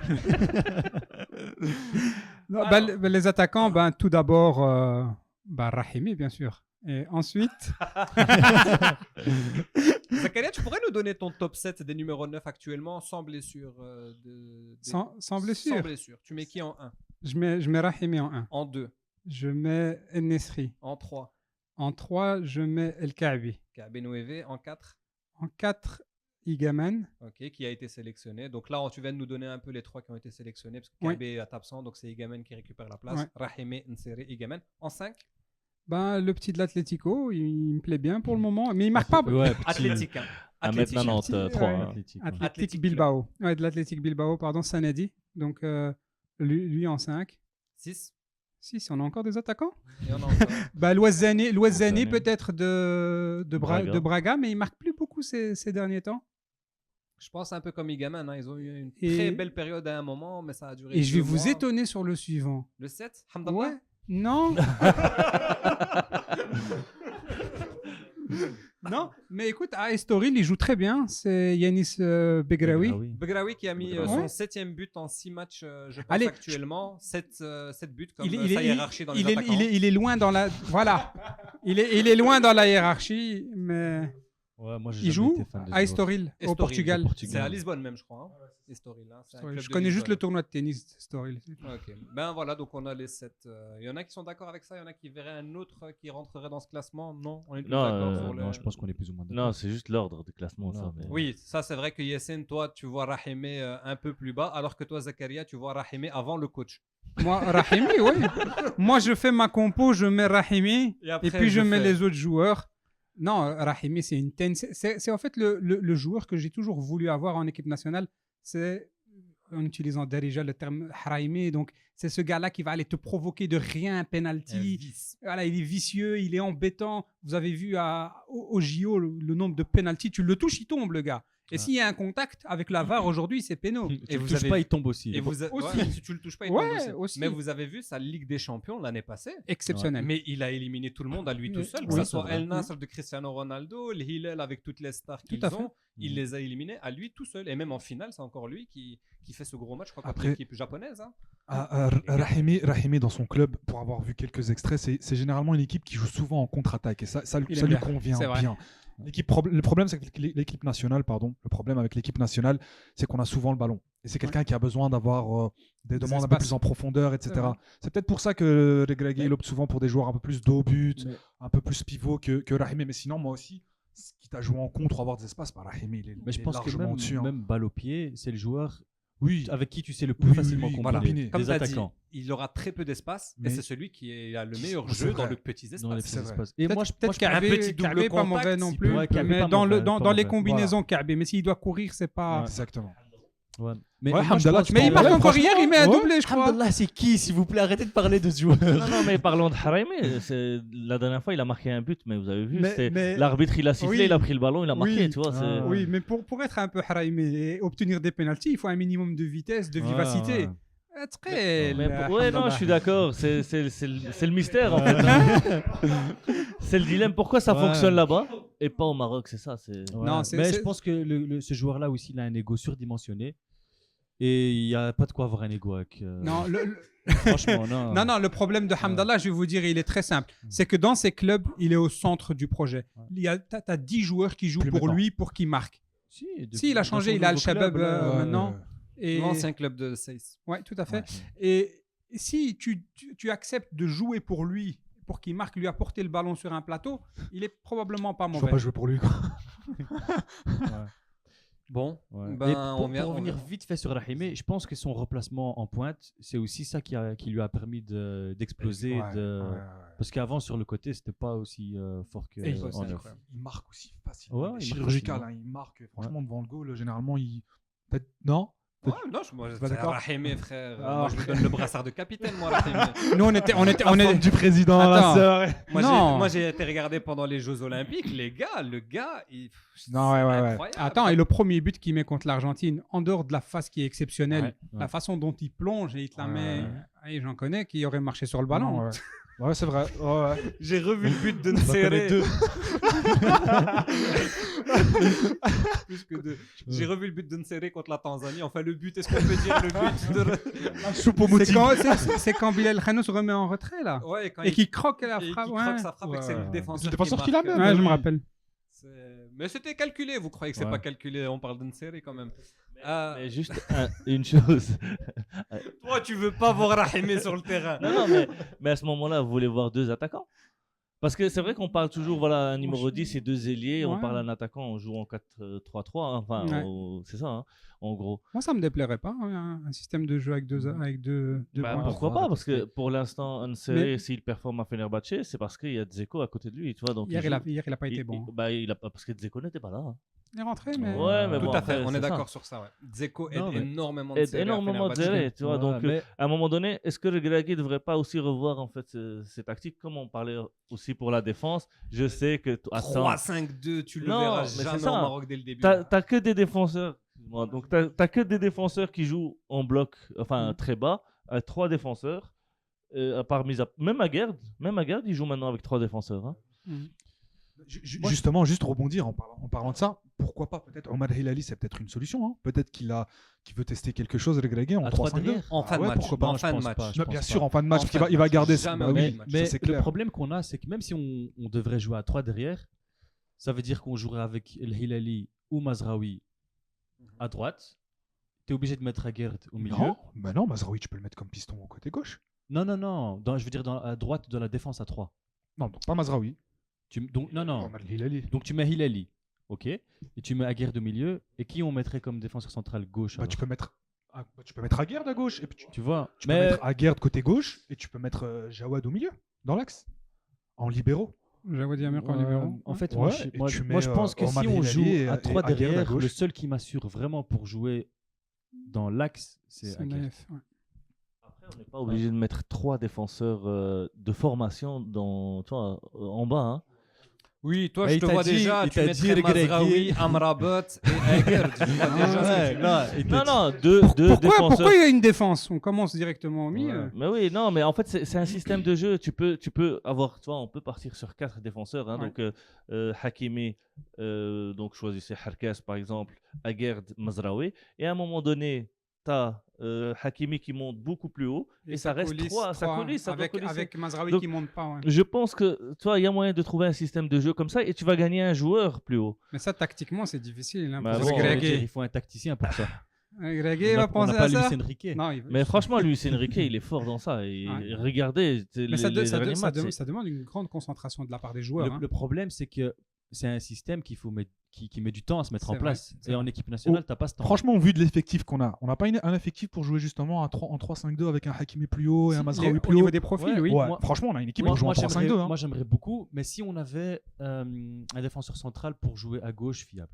Non, Alors. les attaquants, tout d'abord, Rahimi, bien sûr. Et ensuite, Zakaria, tu pourrais nous donner ton top 7 des numéros 9 actuellement sans blessure sans blessure, Sans blessure. Tu mets qui en 1? je mets Rahimi en 1. En 2? Je mets El Nesri. En 3? En 3, je mets El Kaabi. Kaabe Nouévé. En 4? En 4, Igaman. Ok, qui a été sélectionné. Donc là, tu viens de nous donner un peu les 3 qui ont été sélectionnés parce que Oui. Kaabe est absent, donc c'est Igamen qui récupère la place. Ouais. Rahimi, Nseri, Igamen. En 5? Le petit de l'Atlético, il me plaît bien pour le moment, mais il marque pas. Ouais, Athlétique. 1m93. Ouais. hein. Athlétique. Athletic Bilbao. Ouais, de l'Athletic Bilbao, pardon, Sanadi. Donc, lui en 5. 6? 6, on a encore des attaquants. Et on a encore. Louazani Louazani. peut-être de Braga. Braga, mais il marque plus beaucoup ces derniers temps. Je pense un peu comme Igamen. Ils ont eu une Et- très belle période à un moment, mais ça a duré. Et je vais 2 vous mois. étonner sur le suivant. Le 7? Hamdallah? Ouais, non. Non, mais écoute, à Estoril, il joue très bien. C'est Yanis Begraoui. Begraoui qui a mis Ouais. son 7e but en 6 matchs, je pense, Allez, actuellement. 7 buts comme Il sa hiérarchie dans les attaquants. est loin dans la. Voilà. Il est loin dans la hiérarchie, mais Ouais, moi, j'ai il jamais joue été fan de à ce Estoril, au Estoril, Portugal. C'est à Lisbonne même, je crois. Estoril. C'est un club Je de connais juste le Lisbonne. tournoi de tennis d'Estoril. Ok. Ben voilà, donc on a les 7. Il y en a qui sont d'accord avec ça, il y en a qui verraient un autre qui rentrerait dans ce classement. Non, on est tous Non, d'accord sur le. Non, je pense qu'on est plus ou moins d'accord. Non, c'est juste l'ordre de classement. Voilà. Ça, mais- Oui, ça c'est vrai que Yassine, toi tu vois Rahimi un peu plus bas, alors que toi Zakaria, tu vois Rahimi avant le coach. Moi, Rahimi, oui. Moi, je fais ma compo, je mets Rahimi, et puis je mets les autres joueurs. Non, Rahimi, c'est une tense. C'est en fait le joueur que j'ai toujours voulu avoir en équipe nationale. C'est, en utilisant déjà le terme Rahimi, donc c'est ce gars-là qui va aller te provoquer de rien, un penalty. Voilà, il est vicieux, il est embêtant. Vous avez vu au JO le nombre de penalties, tu le touches, il tombe le gars. Et s'il y a un contact avec la VAR aujourd'hui, c'est péno. Et vous touches pas, il tombe aussi. Et vous Aussi. ouais, si tu le touches pas, il Ouais, tombe aussi. aussi. Mais vous avez vu sa Ligue des Champions l'année passée. Exceptionnel. Mais il a éliminé tout le monde à lui tout seul, que Oui, ce c'est soit vrai. El Nasr de Cristiano Ronaldo, le Hilal avec toutes les stars qu'ils à fait. ont. Il les a éliminés à lui tout seul. Et même en finale, c'est encore lui qui fait ce gros match, je crois, contre Après- l'équipe japonaise. Hein. Rahimi, dans son club, pour avoir vu quelques extraits, c'est généralement une équipe qui joue souvent en contre-attaque et ça Il lui aime bien. convient C'est vrai. bien. Le problème, c'est que l'équipe nationale, le problème avec l'équipe nationale, c'est qu'on a souvent le ballon. Et c'est quelqu'un qui a besoin d'avoir des demandes un peu espaces. plus en profondeur, etc. C'est vrai. C'est peut-être pour ça que Regragui il opte souvent pour des joueurs un peu plus dos but, Mais- un peu plus pivot que Rahimi. Mais sinon, moi aussi, quitte à jouer en contre ou avoir des espaces, Rahimi, il est, Mais je il est pense que largement au-dessus. hein. même balle au pied, c'est le joueur Oui, avec qui tu sais le plus Oui, facilement oui, oui, combiner. voilà. Comme Des tu as dit, attaquants. il aura très peu d'espace et Mais- c'est celui qui a le meilleur C'est jeu vrai. dans les petits espaces. Dans les c'est petits vrai. espaces. Et moi, je Peut-être qu'un Kaabe, petit double Kaabe pas contact, mauvais non il plus. pourrait- Kaabe Mais pas dans mauvais, dans pas les mauvais. combinaisons Kaabe, mais s'il doit courir, c'est pas. Ouais. exactement. Ouais. Ouais, moi, je Hamdallah, pense tu que- Mais il marque Ouais, encore hier, il met un ouais. doublé, je crois. Hamdallah, c'est qui, s'il vous plaît? Arrêtez de parler de ce joueur. Non, mais parlons de Rahimi. La dernière fois, il a marqué un but, mais vous avez vu, Mais- l'arbitre, il a sifflé, Oui. il a pris le ballon, il a marqué, Oui. tu vois. c'est- Oui, mais pour être un peu Rahimi et obtenir des pénaltys, il faut un minimum de vitesse, de vivacité. Très. Mais là, ouais, non, Hamdallah. je suis d'accord. C'est le mystère, en fait. hein. C'est le dilemme. Pourquoi ça Ouais. fonctionne là-bas et pas au Maroc, c'est ça. Non, c'est- mais c'est- je pense que ce joueur-là aussi, il a un ego surdimensionné. Et il n'y a pas de quoi avoir un ego avec. Non, Franchement, non. non, le problème de Hamdallah, je vais vous dire, il est très simple. C'est que dans ces clubs, il est au centre du projet. Tu as 10 joueurs qui jouent Plus pour maintenant. lui, pour qu'il marque. Si, Si, il a dans changé, son il a nouveau Al-Shabab club, là, maintenant. Et... L'ancien club de Seyss. Ouais, tout à fait. Ouais. Et si tu acceptes de jouer pour lui, pour qu'il marque, lui apporter le ballon sur un plateau, il est probablement pas Je mauvais. vois pas jouer pour lui. Quoi. Bon, Ouais. ben, Et on vient. pour on revenir vient- vite fait sur Rahimi, je pense que son replacement en pointe, c'est aussi ça qui lui a permis d'exploser. Ouais. Parce qu'avant, sur le côté, c'était pas aussi fort Et qu'en c'est neuf. incroyable. il marque aussi facilement. Ouais, il est il marque chirurgical, facilement. hein, il marque. Franchement, devant le goal, généralement, il. Peut-être. Non. Ouais, non, moi, Pas c'est d'accord. Rahimi, frère. Ah, Moi, je lui donne le brassard de capitaine, moi, Rahimi. Nous, on est... du président, Attends. sœur. Non. J'ai été regardé pendant les Jeux Olympiques. Le gars, Non, ouais, c'est ouais. incroyable. Attends, et le premier but qu'il met contre l'Argentine, en dehors de la phase qui est exceptionnelle, Ouais, ouais. la façon dont il plonge et il te la met, Ouais. et j'en connais qui aurait marché sur le ballon. Ouais. Ouais, c'est vrai. Ouais. J'ai revu le but de J'en connais Nséré. deux. Plus que deux. J'ai revu le but de Nséré contre la Tanzanie. Enfin, le but, est-ce qu'on peut dire le but de... C'est quand Bilal Khanou se remet en retrait, là. Ouais, quand Et qui croque la et frappe. qui Ouais. croque sa frappe et que c'est le Ouais. défenseur. C'est le défenseur qui marque. la met. Ouais, je me oui. rappelle. Mais c'était calculé. Vous croyez que c'est Ouais. pas calculé? On parle de Nséré quand même. Mais juste une chose. Toi, tu veux pas voir Rahimi sur le terrain. Non, mais à ce moment-là, vous voulez voir deux attaquants? Parce que c'est vrai qu'on parle toujours, voilà, un numéro 10 et deux ailiers. On Ouais. parle d'un attaquant, on joue en 4-3-3. Hein, enfin, Ouais. c'est ça, hein, en gros. Moi, ça me déplairait pas, hein, un système de jeu avec deux Bah, points. pourquoi voir, pas? Parce que tester. pour l'instant, Nséré, s'il performe à Fenerbahçe, c'est parce qu'il y a Dzeko à côté de lui. Tu vois, donc Hier, il joue. il a pas été bon. Bah, il a, parce que Dzeko n'était pas là. Hein. Il est rentré, mais. Ouais, mais Tout bon, à fait, après, on c'est est ça. d'accord sur ça. Ouais. Dzeko aide Non, mais- énormément Aide Nséré à énormément Fenerbahçe. Nséré, tu vois. Ouais, Donc, mais- à un moment donné, est-ce que le Regragui ne devrait pas aussi revoir en fait ces tactiques, comme on parlait aussi pour la défense? Je sais que 3-5-2, tu le Non, verras mais c'est jamais ça. au Maroc dès le début. t'as que des défenseurs. Excuse-moi. Donc t'as que des défenseurs qui jouent en bloc, enfin très bas, à 3 défenseurs. À part même Aguerd, il joue maintenant avec 3 défenseurs. Hein. Justement, juste rebondir en parlant de ça, pourquoi pas peut-être Omar Hilali, c'est peut-être une solution. Hein. Peut-être qu'il veut tester quelque chose, Regragui en À 3 3-5-2. derrière En fin de match. Pourquoi pas En Non, fin je de pense match. pas, je Non, pense bien pas. sûr, en fin de match, En parce fin de qu'il va match, garder. jamais Bah au oui, milieu de match. Mais ça, c'est le clair. problème qu'on a, c'est que même si on devrait jouer à 3 derrière, ça veut dire qu'on jouerait avec El Hilali ou Mazraoui à droite. Tu es obligé de mettre Aguerd au milieu. Non, bah non, Mazraoui, tu peux le mettre comme piston au côté gauche. Non. Je veux dire à droite de la défense à 3. Non, donc pas Mazraoui. Donc, non. Omar Hilali. Donc tu mets Hilali, ok, et tu mets Aguerd au milieu, et qui on mettrait comme défenseur central gauche Bah, alors tu peux mettre Aguerd à gauche. Et puis Tu vois, tu peux mettre Aguerd côté gauche et tu peux mettre Jawad au milieu, dans l'axe, en libéraux. J'avais dit Amir en libéraux. en fait, Ouais, et moi, tu moi, je mets, pense que Omar si on Hilali joue et- à et 3 Aguerd à derrière, gauche. le seul qui m'assure vraiment pour jouer dans l'axe, c'est C'est Aguerd. naïf, ouais. Après, on n'est pas obligé de mettre 3 défenseurs de formation en bas. Hein. Oui, toi, Mais je il te t'a vois dit- déjà, il tu t'a mettrais dit Regragui. Mazraoui, Amrabat et Aguerd. Je vois déjà ce que tu- Non, deux Pourquoi défenseurs. il y a une défense? On commence directement au milieu. Mais oui, non, mais en fait, c'est un système de jeu. Tu peux avoir, tu vois, on peut partir sur 4 défenseurs. Hein, Ouais. Donc, Hakimi, donc choisissez Harkas par exemple, Aguerd, Mazraoui. Et à un moment donné, tu as Hakimi qui monte beaucoup plus haut. Et ça reste 3. Ça coulisse, ça doit coulisser. avec Mazraoui Donc, qui monte pas. Ouais. Je pense que, tu vois, il y a moyen de trouver un système de jeu comme ça et tu vas gagner un joueur plus haut. Mais ça, tactiquement, c'est difficile. Hein, Bah parce bon, que Ça veut dire, Regragui- il faut un tacticien pour ça. Regragui On va n'a penser pas à ça. Luis Enrique. Non, Mais franchement, Luis Enrique, il est fort dans ça. Et Ouais. regardez, Mais ça derniers matchs, c'est- ça demande une grande concentration de la part des joueurs. hein. Le problème, c'est que c'est un système qui met du temps à se mettre C'est en vrai, place. c'est Et vrai. en équipe nationale, tu n'as pas ce temps. Franchement, vu de l'effectif qu'on a, on n'a pas un effectif pour jouer justement en 3-5-2 avec un Hakimi plus haut et un Mazraoui Au plus haut. niveau des profils, Ouais, oui. Ouais, Moi- franchement, on a une équipe Moi, pour jouer en moi, j'aimerais, 3-5-2. Hein. moi, j'aimerais beaucoup, mais si on avait un défenseur central pour jouer à gauche fiable,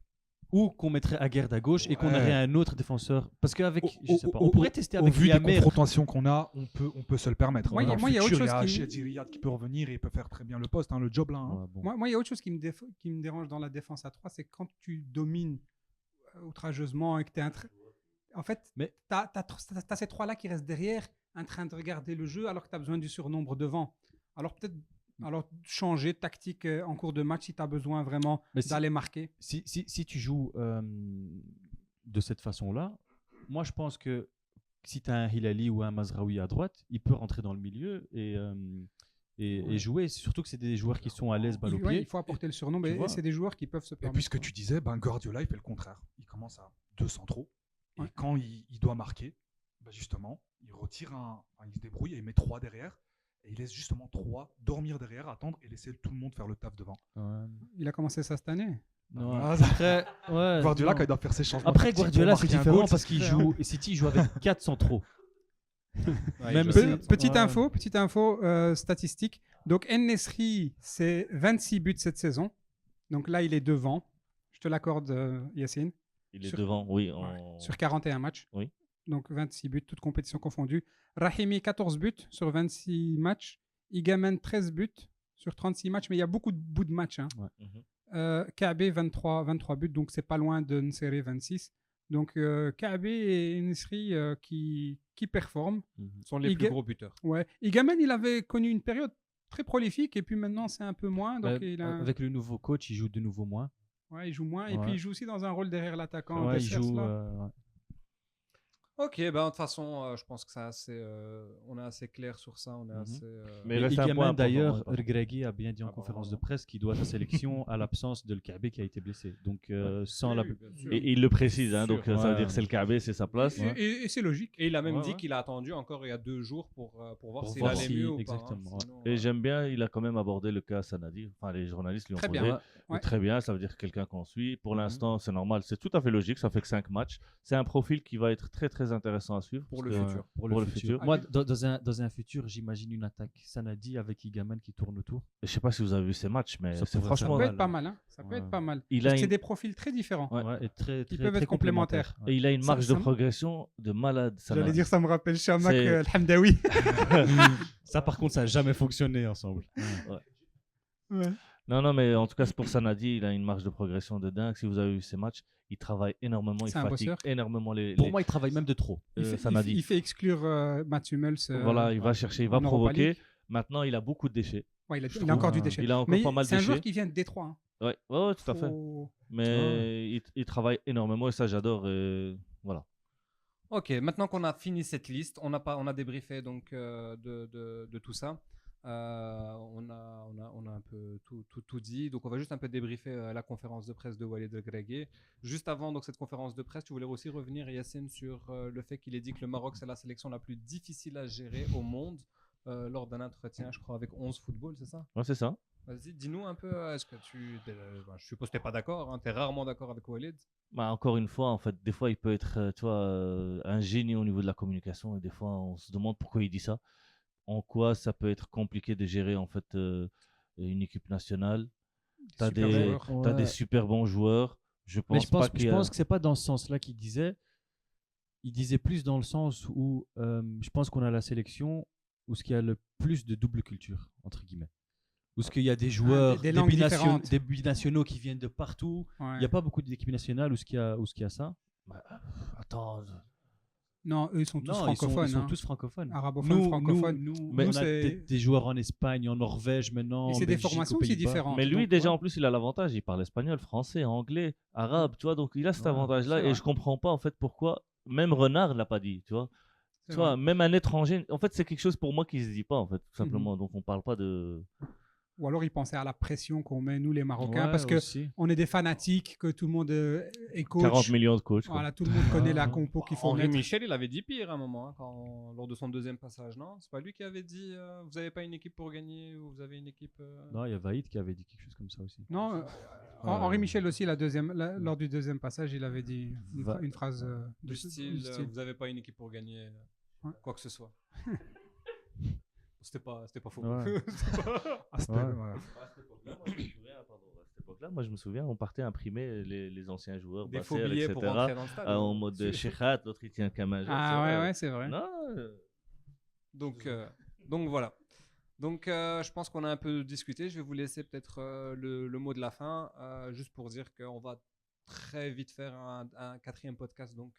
ou qu'on mettrait Aguerd à gauche et qu'on Ouais. aurait un autre défenseur, parce qu'avec, je sais pas, Au- on pourrait tester Au avec vu des Liamer. confrontations qu'on a, on peut se le permettre. Moi, Dans il y a le autre futur, chose il y a qui- Chedi Riyad qui peut revenir et il peut faire très bien le poste, hein, le job là. Hein. Ouais, bon. Moi, il y a autre chose qui me dérange dans la défense à 3, c'est quand tu domines outrageusement et que tu es en fait, Mais- tu as ces 3-là qui restent derrière, en train de regarder le jeu, alors que tu as besoin du surnombre devant. Alors peut-être changer de tactique en cours de match si tu as besoin vraiment Mais si- d'aller marquer. Si tu joues de cette façon-là, moi je pense que si tu as un Hilali ou un Mazraoui à droite, il peut rentrer dans le milieu et jouer. Surtout que c'est des joueurs qui sont à l'aise balle au Ouais, pied. il faut apporter le surnombre Tu et vois. c'est des joueurs qui peuvent se Et permettre. puis ce que tu disais, Guardiola, il fait le contraire. Il commence à 2 centraux. Et Ouais. quand il doit marquer, justement, il retire il se débrouille et il met 3 derrière. Et il laisse justement 3 dormir derrière, attendre et laisser tout le monde faire le taf devant. Ouais. Il a commencé ça cette année. Non, Ah, après, ouais, Guardiola, non. quand il doit faire ses changements. Après, tactiques Guardiola, pour c'est marquer un différent goal, parce c'est qu'il très, hein. joue. Et City, il joue avec 4 centraux. Ouais, Même il si- joue à 400. Petite info statistique. Donc, En-Nesyri, c'est 26 buts cette saison. Donc là, il est devant. Je te l'accorde, Yacine. Il est Sur- devant, oui. Sur 41 matchs. Oui. Donc 26 buts, toutes compétitions confondues. Rahimi, 14 buts sur 26 matchs. Igamen, 13 buts sur 36 matchs. Mais il y a beaucoup de bouts de matchs. Hein. Mhm. Kaabe, 23 buts. Donc c'est pas loin de Nsere, 26. Donc Kaabe et Nsri qui performent. sont les plus Iga- gros buteurs. Ouais. Igamen, il avait connu une période très prolifique. Et puis maintenant, c'est un peu moins. Donc il, a... Avec le nouveau coach, il joue de nouveau moins. ouais, il joue moins. Et Ouais. puis il joue aussi dans un rôle derrière l'attaquant. Ouais, il Bessers, joue. là. Ouais. Ok, ben de toute façon, je pense que on est assez clair sur ça. On est Mhm. assez. Mais il Et reste un point Igamen, important, d'ailleurs, ouais, pardon. Regragui a bien dit en Ah, conférence pardon. de presse qu'il doit sa sélection à l'absence de L'Kaabe qui a été blessé. Donc, sans la. Oui, bien sûr. Et il le précise, hein, Sûr. donc ça veut Ouais. dire c'est le Kaabe, c'est sa place. Et c'est logique. Et il a même Ouais, dit ouais. qu'il a attendu encore il y a 2 jours pour voir Pour s'il voir allait si- mieux ou pas. exactement, ouais. Sinon, Et j'aime bien, il a quand même abordé le cas Sanadi. Enfin, les journalistes lui ont Très posé. bien. Ouais. Ouais. Très bien, ça veut dire quelqu'un qu'on suit. Pour Mhm. l'instant, c'est normal, c'est tout à fait logique. Ça fait que 5 matchs. C'est un profil qui va être très très intéressant à suivre. Pour parce le que- futur. Pour Pour le le futur. futur. Moi, dans un futur, j'imagine une attaque Sanadi avec Igamen qui tourne autour. Je sais pas si vous avez vu ces matchs, mais Ça c'est pourrait franchement. Ça peut mal, être pas hein. mal. Hein. Ça peut Ouais. être pas mal. Il Parce a que c'est une- des profils très différents. Ouais, et très, Qui très, peuvent très être complémentaires. complémentaires. Et il a une Ça- marge ça de me- progression de malade. J'allais dire, ça me rappelle Chamak C'est- Al-Hamdawi. Ça, par contre, ça n'a jamais fonctionné ensemble. Ouais. Non, mais en tout cas, c'est pour Sanadi, il a une marge de progression de dingue. Si vous avez vu ces matchs, il travaille énormément, il C'est un fatigue bosseur. énormément Pour les- moi, il travaille même de trop. Sanadi. Il fait exclure Mats Hummels. Voilà, il va chercher, il va en Europa provoquer. League. Maintenant, il a beaucoup de déchets. Ouais, il a trouve, encore du déchet. Il a encore Mais pas mal de c'est un joueur déchets. qui vient de Détroit. Hein. Ouais, tout à fait. Faut- Mais il travaille énormément et ça, j'adore. Voilà. Ok, maintenant qu'on a fini cette liste, on a débriefé donc de tout ça. On a un peu tout dit. Donc on va juste un peu débriefer la conférence de presse de Walid Regragui. Juste avant donc cette conférence de presse, tu voulais aussi revenir, Yacine, sur le fait qu'il ait dit que le Maroc c'est la sélection la plus difficile à gérer au monde lors d'un entretien, je crois, avec 11 football, c'est ça? Ouais, c'est ça. Vas-y, dis-nous un peu, est-ce que je suppose que tu n'es pas d'accord, hein, tu es rarement d'accord avec Walid. Bah, encore une fois, en fait, des fois, il peut être tu vois, un génie au niveau de la communication et des fois, on se demande pourquoi il dit ça. En quoi ça peut être compliqué de gérer en fait une équipe nationale. Tu as Super joueurs. t'as des super bons joueurs. Je Mais pense pas qu'il y je a... pense que c'est pas dans ce sens-là qu'il disait. Il disait plus dans le sens où je pense qu'on a la sélection où ce qu'il y a le plus de double culture, entre guillemets. Où ce qu'il y a des joueurs, des langues différentes. des binationaux qui viennent de partout. Ouais. Il n'y a pas beaucoup d'équipes nationales où ce qu'il y a ça. Attends, Non, eux ils sont tous Non, francophones. ils sont hein. tous francophones. Arabophones, francophones. Mais Nous, on a c'est- des joueurs en Espagne, en Norvège maintenant. Et en c'est des Belgique, formations aux aussi Pays-Bas. différentes. mais lui Donc, déjà ouais. en plus il a l'avantage, il parle espagnol, français, anglais, arabe, tu vois, donc il a cet Ouais, avantage-là c'est et vrai. je comprends pas en fait pourquoi même Renard l'a pas dit, tu vois. C'est Tu vois, vrai. même un étranger, en fait c'est quelque chose pour moi qui se dit pas en fait, tout Mhm. simplement. Donc on parle pas de... Ou alors ils pensaient à la pression qu'on met, nous les Marocains, Ouais, parce que aussi. on est des fanatiques, que tout le monde est coach. 40 millions de coachs. quoi. Voilà, tout le monde connaît la Ah. compo qu'il faut Henri mettre. Michel, il avait dit pire à un moment, hein, lors de son deuxième passage, non? C'est pas lui qui avait dit vous n'avez pas une équipe pour gagner ou vous avez une équipe. Non, il y a Vaïd qui avait dit quelque chose comme ça aussi. Non, Henri Michel aussi, lors du deuxième passage, il avait dit une phrase Du style, vous n'avez pas une équipe pour gagner Ouais. quoi que ce soit. C'était pas faux. Ouais. Ah, c'était- Ouais. voilà. À cette époque-là, moi je me souviens, on partait imprimer les anciens joueurs, Des faux Basser, billets etc. pour rentrer dans le stade. En mode Shekhat, l'autre il tient Kamaja. Ah ouais, ouais, c'est vrai. Non, Donc voilà. Donc je pense qu'on a un peu discuté. Je vais vous laisser peut-être le mot de la fin, juste pour dire qu'on va très vite faire un quatrième podcast donc,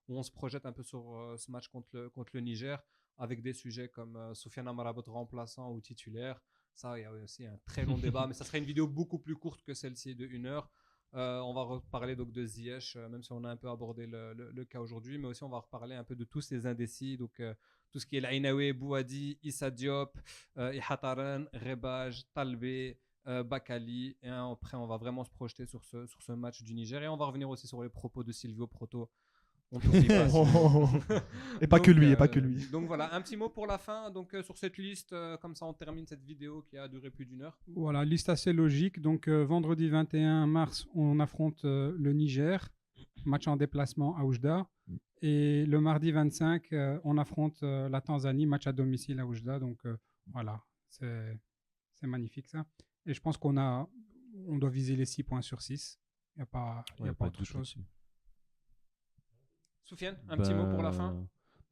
où on se projette un peu sur ce match contre le Niger, avec des sujets comme Soufiane Amrabat remplaçant ou titulaire. Ça, il y a aussi un très long débat, mais ça serait une vidéo beaucoup plus courte que celle-ci de 1 heure. On va reparler donc de Ziyech, même si on a un peu abordé le cas aujourd'hui, mais aussi on va reparler un peu de tous ces indécis, donc tout ce qui est l'Ainaoui, Bouhaddi, Issa Diop, Ihataran, Rebaj, Talbé, Bakali, et après on va vraiment se projeter sur ce match du Niger, et on va revenir aussi sur les propos de Silvio Proto On t'oublie pas. Et pas que lui, et pas que lui. Donc voilà, un petit mot pour la fin. Donc sur cette liste, comme ça on termine cette vidéo qui a duré plus d'1 heure. Voilà, liste assez logique. Donc vendredi 21 mars, on affronte le Niger, match en déplacement à Oujda. Et le mardi 25, on affronte la Tanzanie, match à domicile à Oujda. Donc voilà, c'est magnifique ça. Et je pense on doit viser les 6 points sur 6. Il n'y a pas autre chose. Soufiane, un petit mot pour la fin.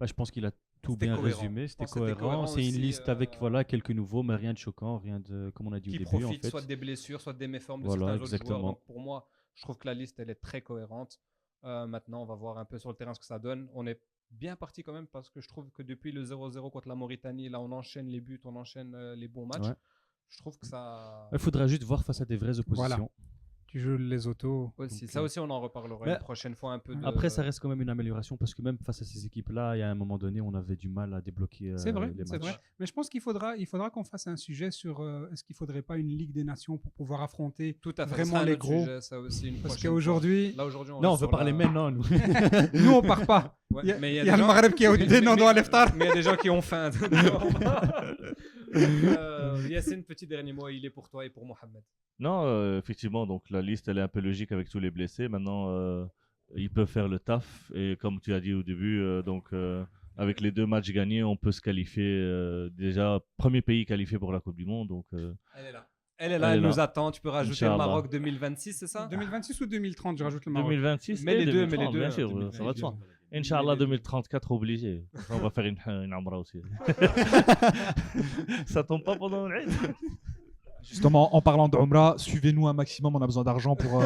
Je pense qu'il a tout bien résumé. C'était cohérent. C'est une liste avec quelques nouveaux, mais rien de choquant, rien de, comme on a dit au début. Qui profite en fait. soit des blessures, soit des méformes de certains autres joueurs. Donc pour moi, je trouve que la liste, elle est très cohérente. Maintenant, on va voir un peu sur le terrain ce que ça donne. On est bien parti quand même parce que je trouve que depuis le 0-0 contre la Mauritanie, là, on enchaîne les buts, on enchaîne les bons matchs. Ouais. Je trouve que ça... Il faudra juste voir face à des vraies oppositions. Voilà. Tu joues les autos. Aussi. Ça aussi, on en reparlera une prochaine fois un peu. Après, ça reste quand même une amélioration parce que même face à ces équipes-là, il y a un moment donné, on avait du mal à débloquer c'est vrai, les matchs. C'est vrai. Mais je pense qu'il faudra qu'on fasse un sujet sur est-ce qu'il ne faudrait pas une Ligue des Nations pour pouvoir affronter tout à fait, vraiment les gros sujet, ça aussi, parce qu'aujourd'hui... Non, on veut parler maintenant, nous. Nous, on ne part pas. Ouais, il y a le Maghreb qui a des noms à l'eftar. Mais il y a des gens qui ont faim. Yassine, petit dernier mot, il est pour toi et pour Mohamed. Non, effectivement, donc la liste elle est un peu logique avec tous les blessés. Maintenant, ils peuvent faire le taf et comme tu as dit au début, avec les 2 matchs gagnés, on peut se qualifier déjà premier pays qualifié pour la Coupe du Monde. Donc, elle est là. Elle nous attend. Tu peux rajouter le Maroc 2026, c'est ça? 2026 ou 2030, je rajoute le Maroc. 2026, mais les deux, bien sûr, ça va de soi. Inch'Allah 2034 obligé. On va faire une Amra aussi. Ça tombe pas pendant l'Aïd. Justement, en parlant d'Umrah, suivez-nous un maximum, on a besoin d'argent pour...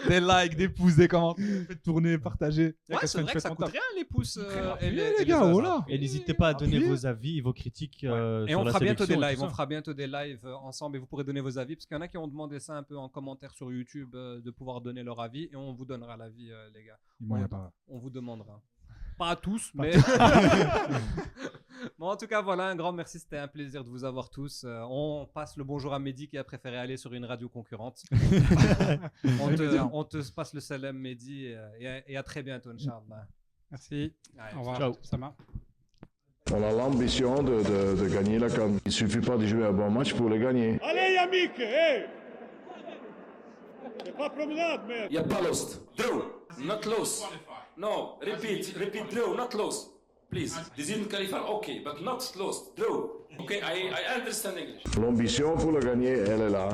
des likes, des pouces, des commentaires, faites tourner, partager. Ouais, c'est vrai que ça coûte rien les pouces et les gars, voilà. Et n'hésitez pas à donner vos avis, vos critiques et on fera bientôt des lives, on fera bientôt des lives ensemble et vous pourrez donner vos avis parce qu'il y en a qui ont demandé ça un peu en commentaire sur YouTube de pouvoir donner leur avis et on vous donnera l'avis les gars. On vous demandera. Pas à tous, mais... Bon, en tout cas, voilà, un grand merci. C'était un plaisir de vous avoir tous. On passe le bonjour à Mehdi qui a préféré aller sur une radio concurrente. on te passe le salam, Mehdi, et à très bientôt, Inch'Allah. Merci. Allez, au revoir. Ciao. Sama. On a l'ambition de gagner la CAN. Il ne suffit pas de jouer un bon match pour le gagner. Allez, Yamik, hey! C'est pas promenade, mais... You're pas lost. Draw, not lost. No, repeat, draw, not lost. Please. Didn't qualify, okay, but not lost. Draw. Okay, I understand English. L'ambition pour le gagner, elle est là.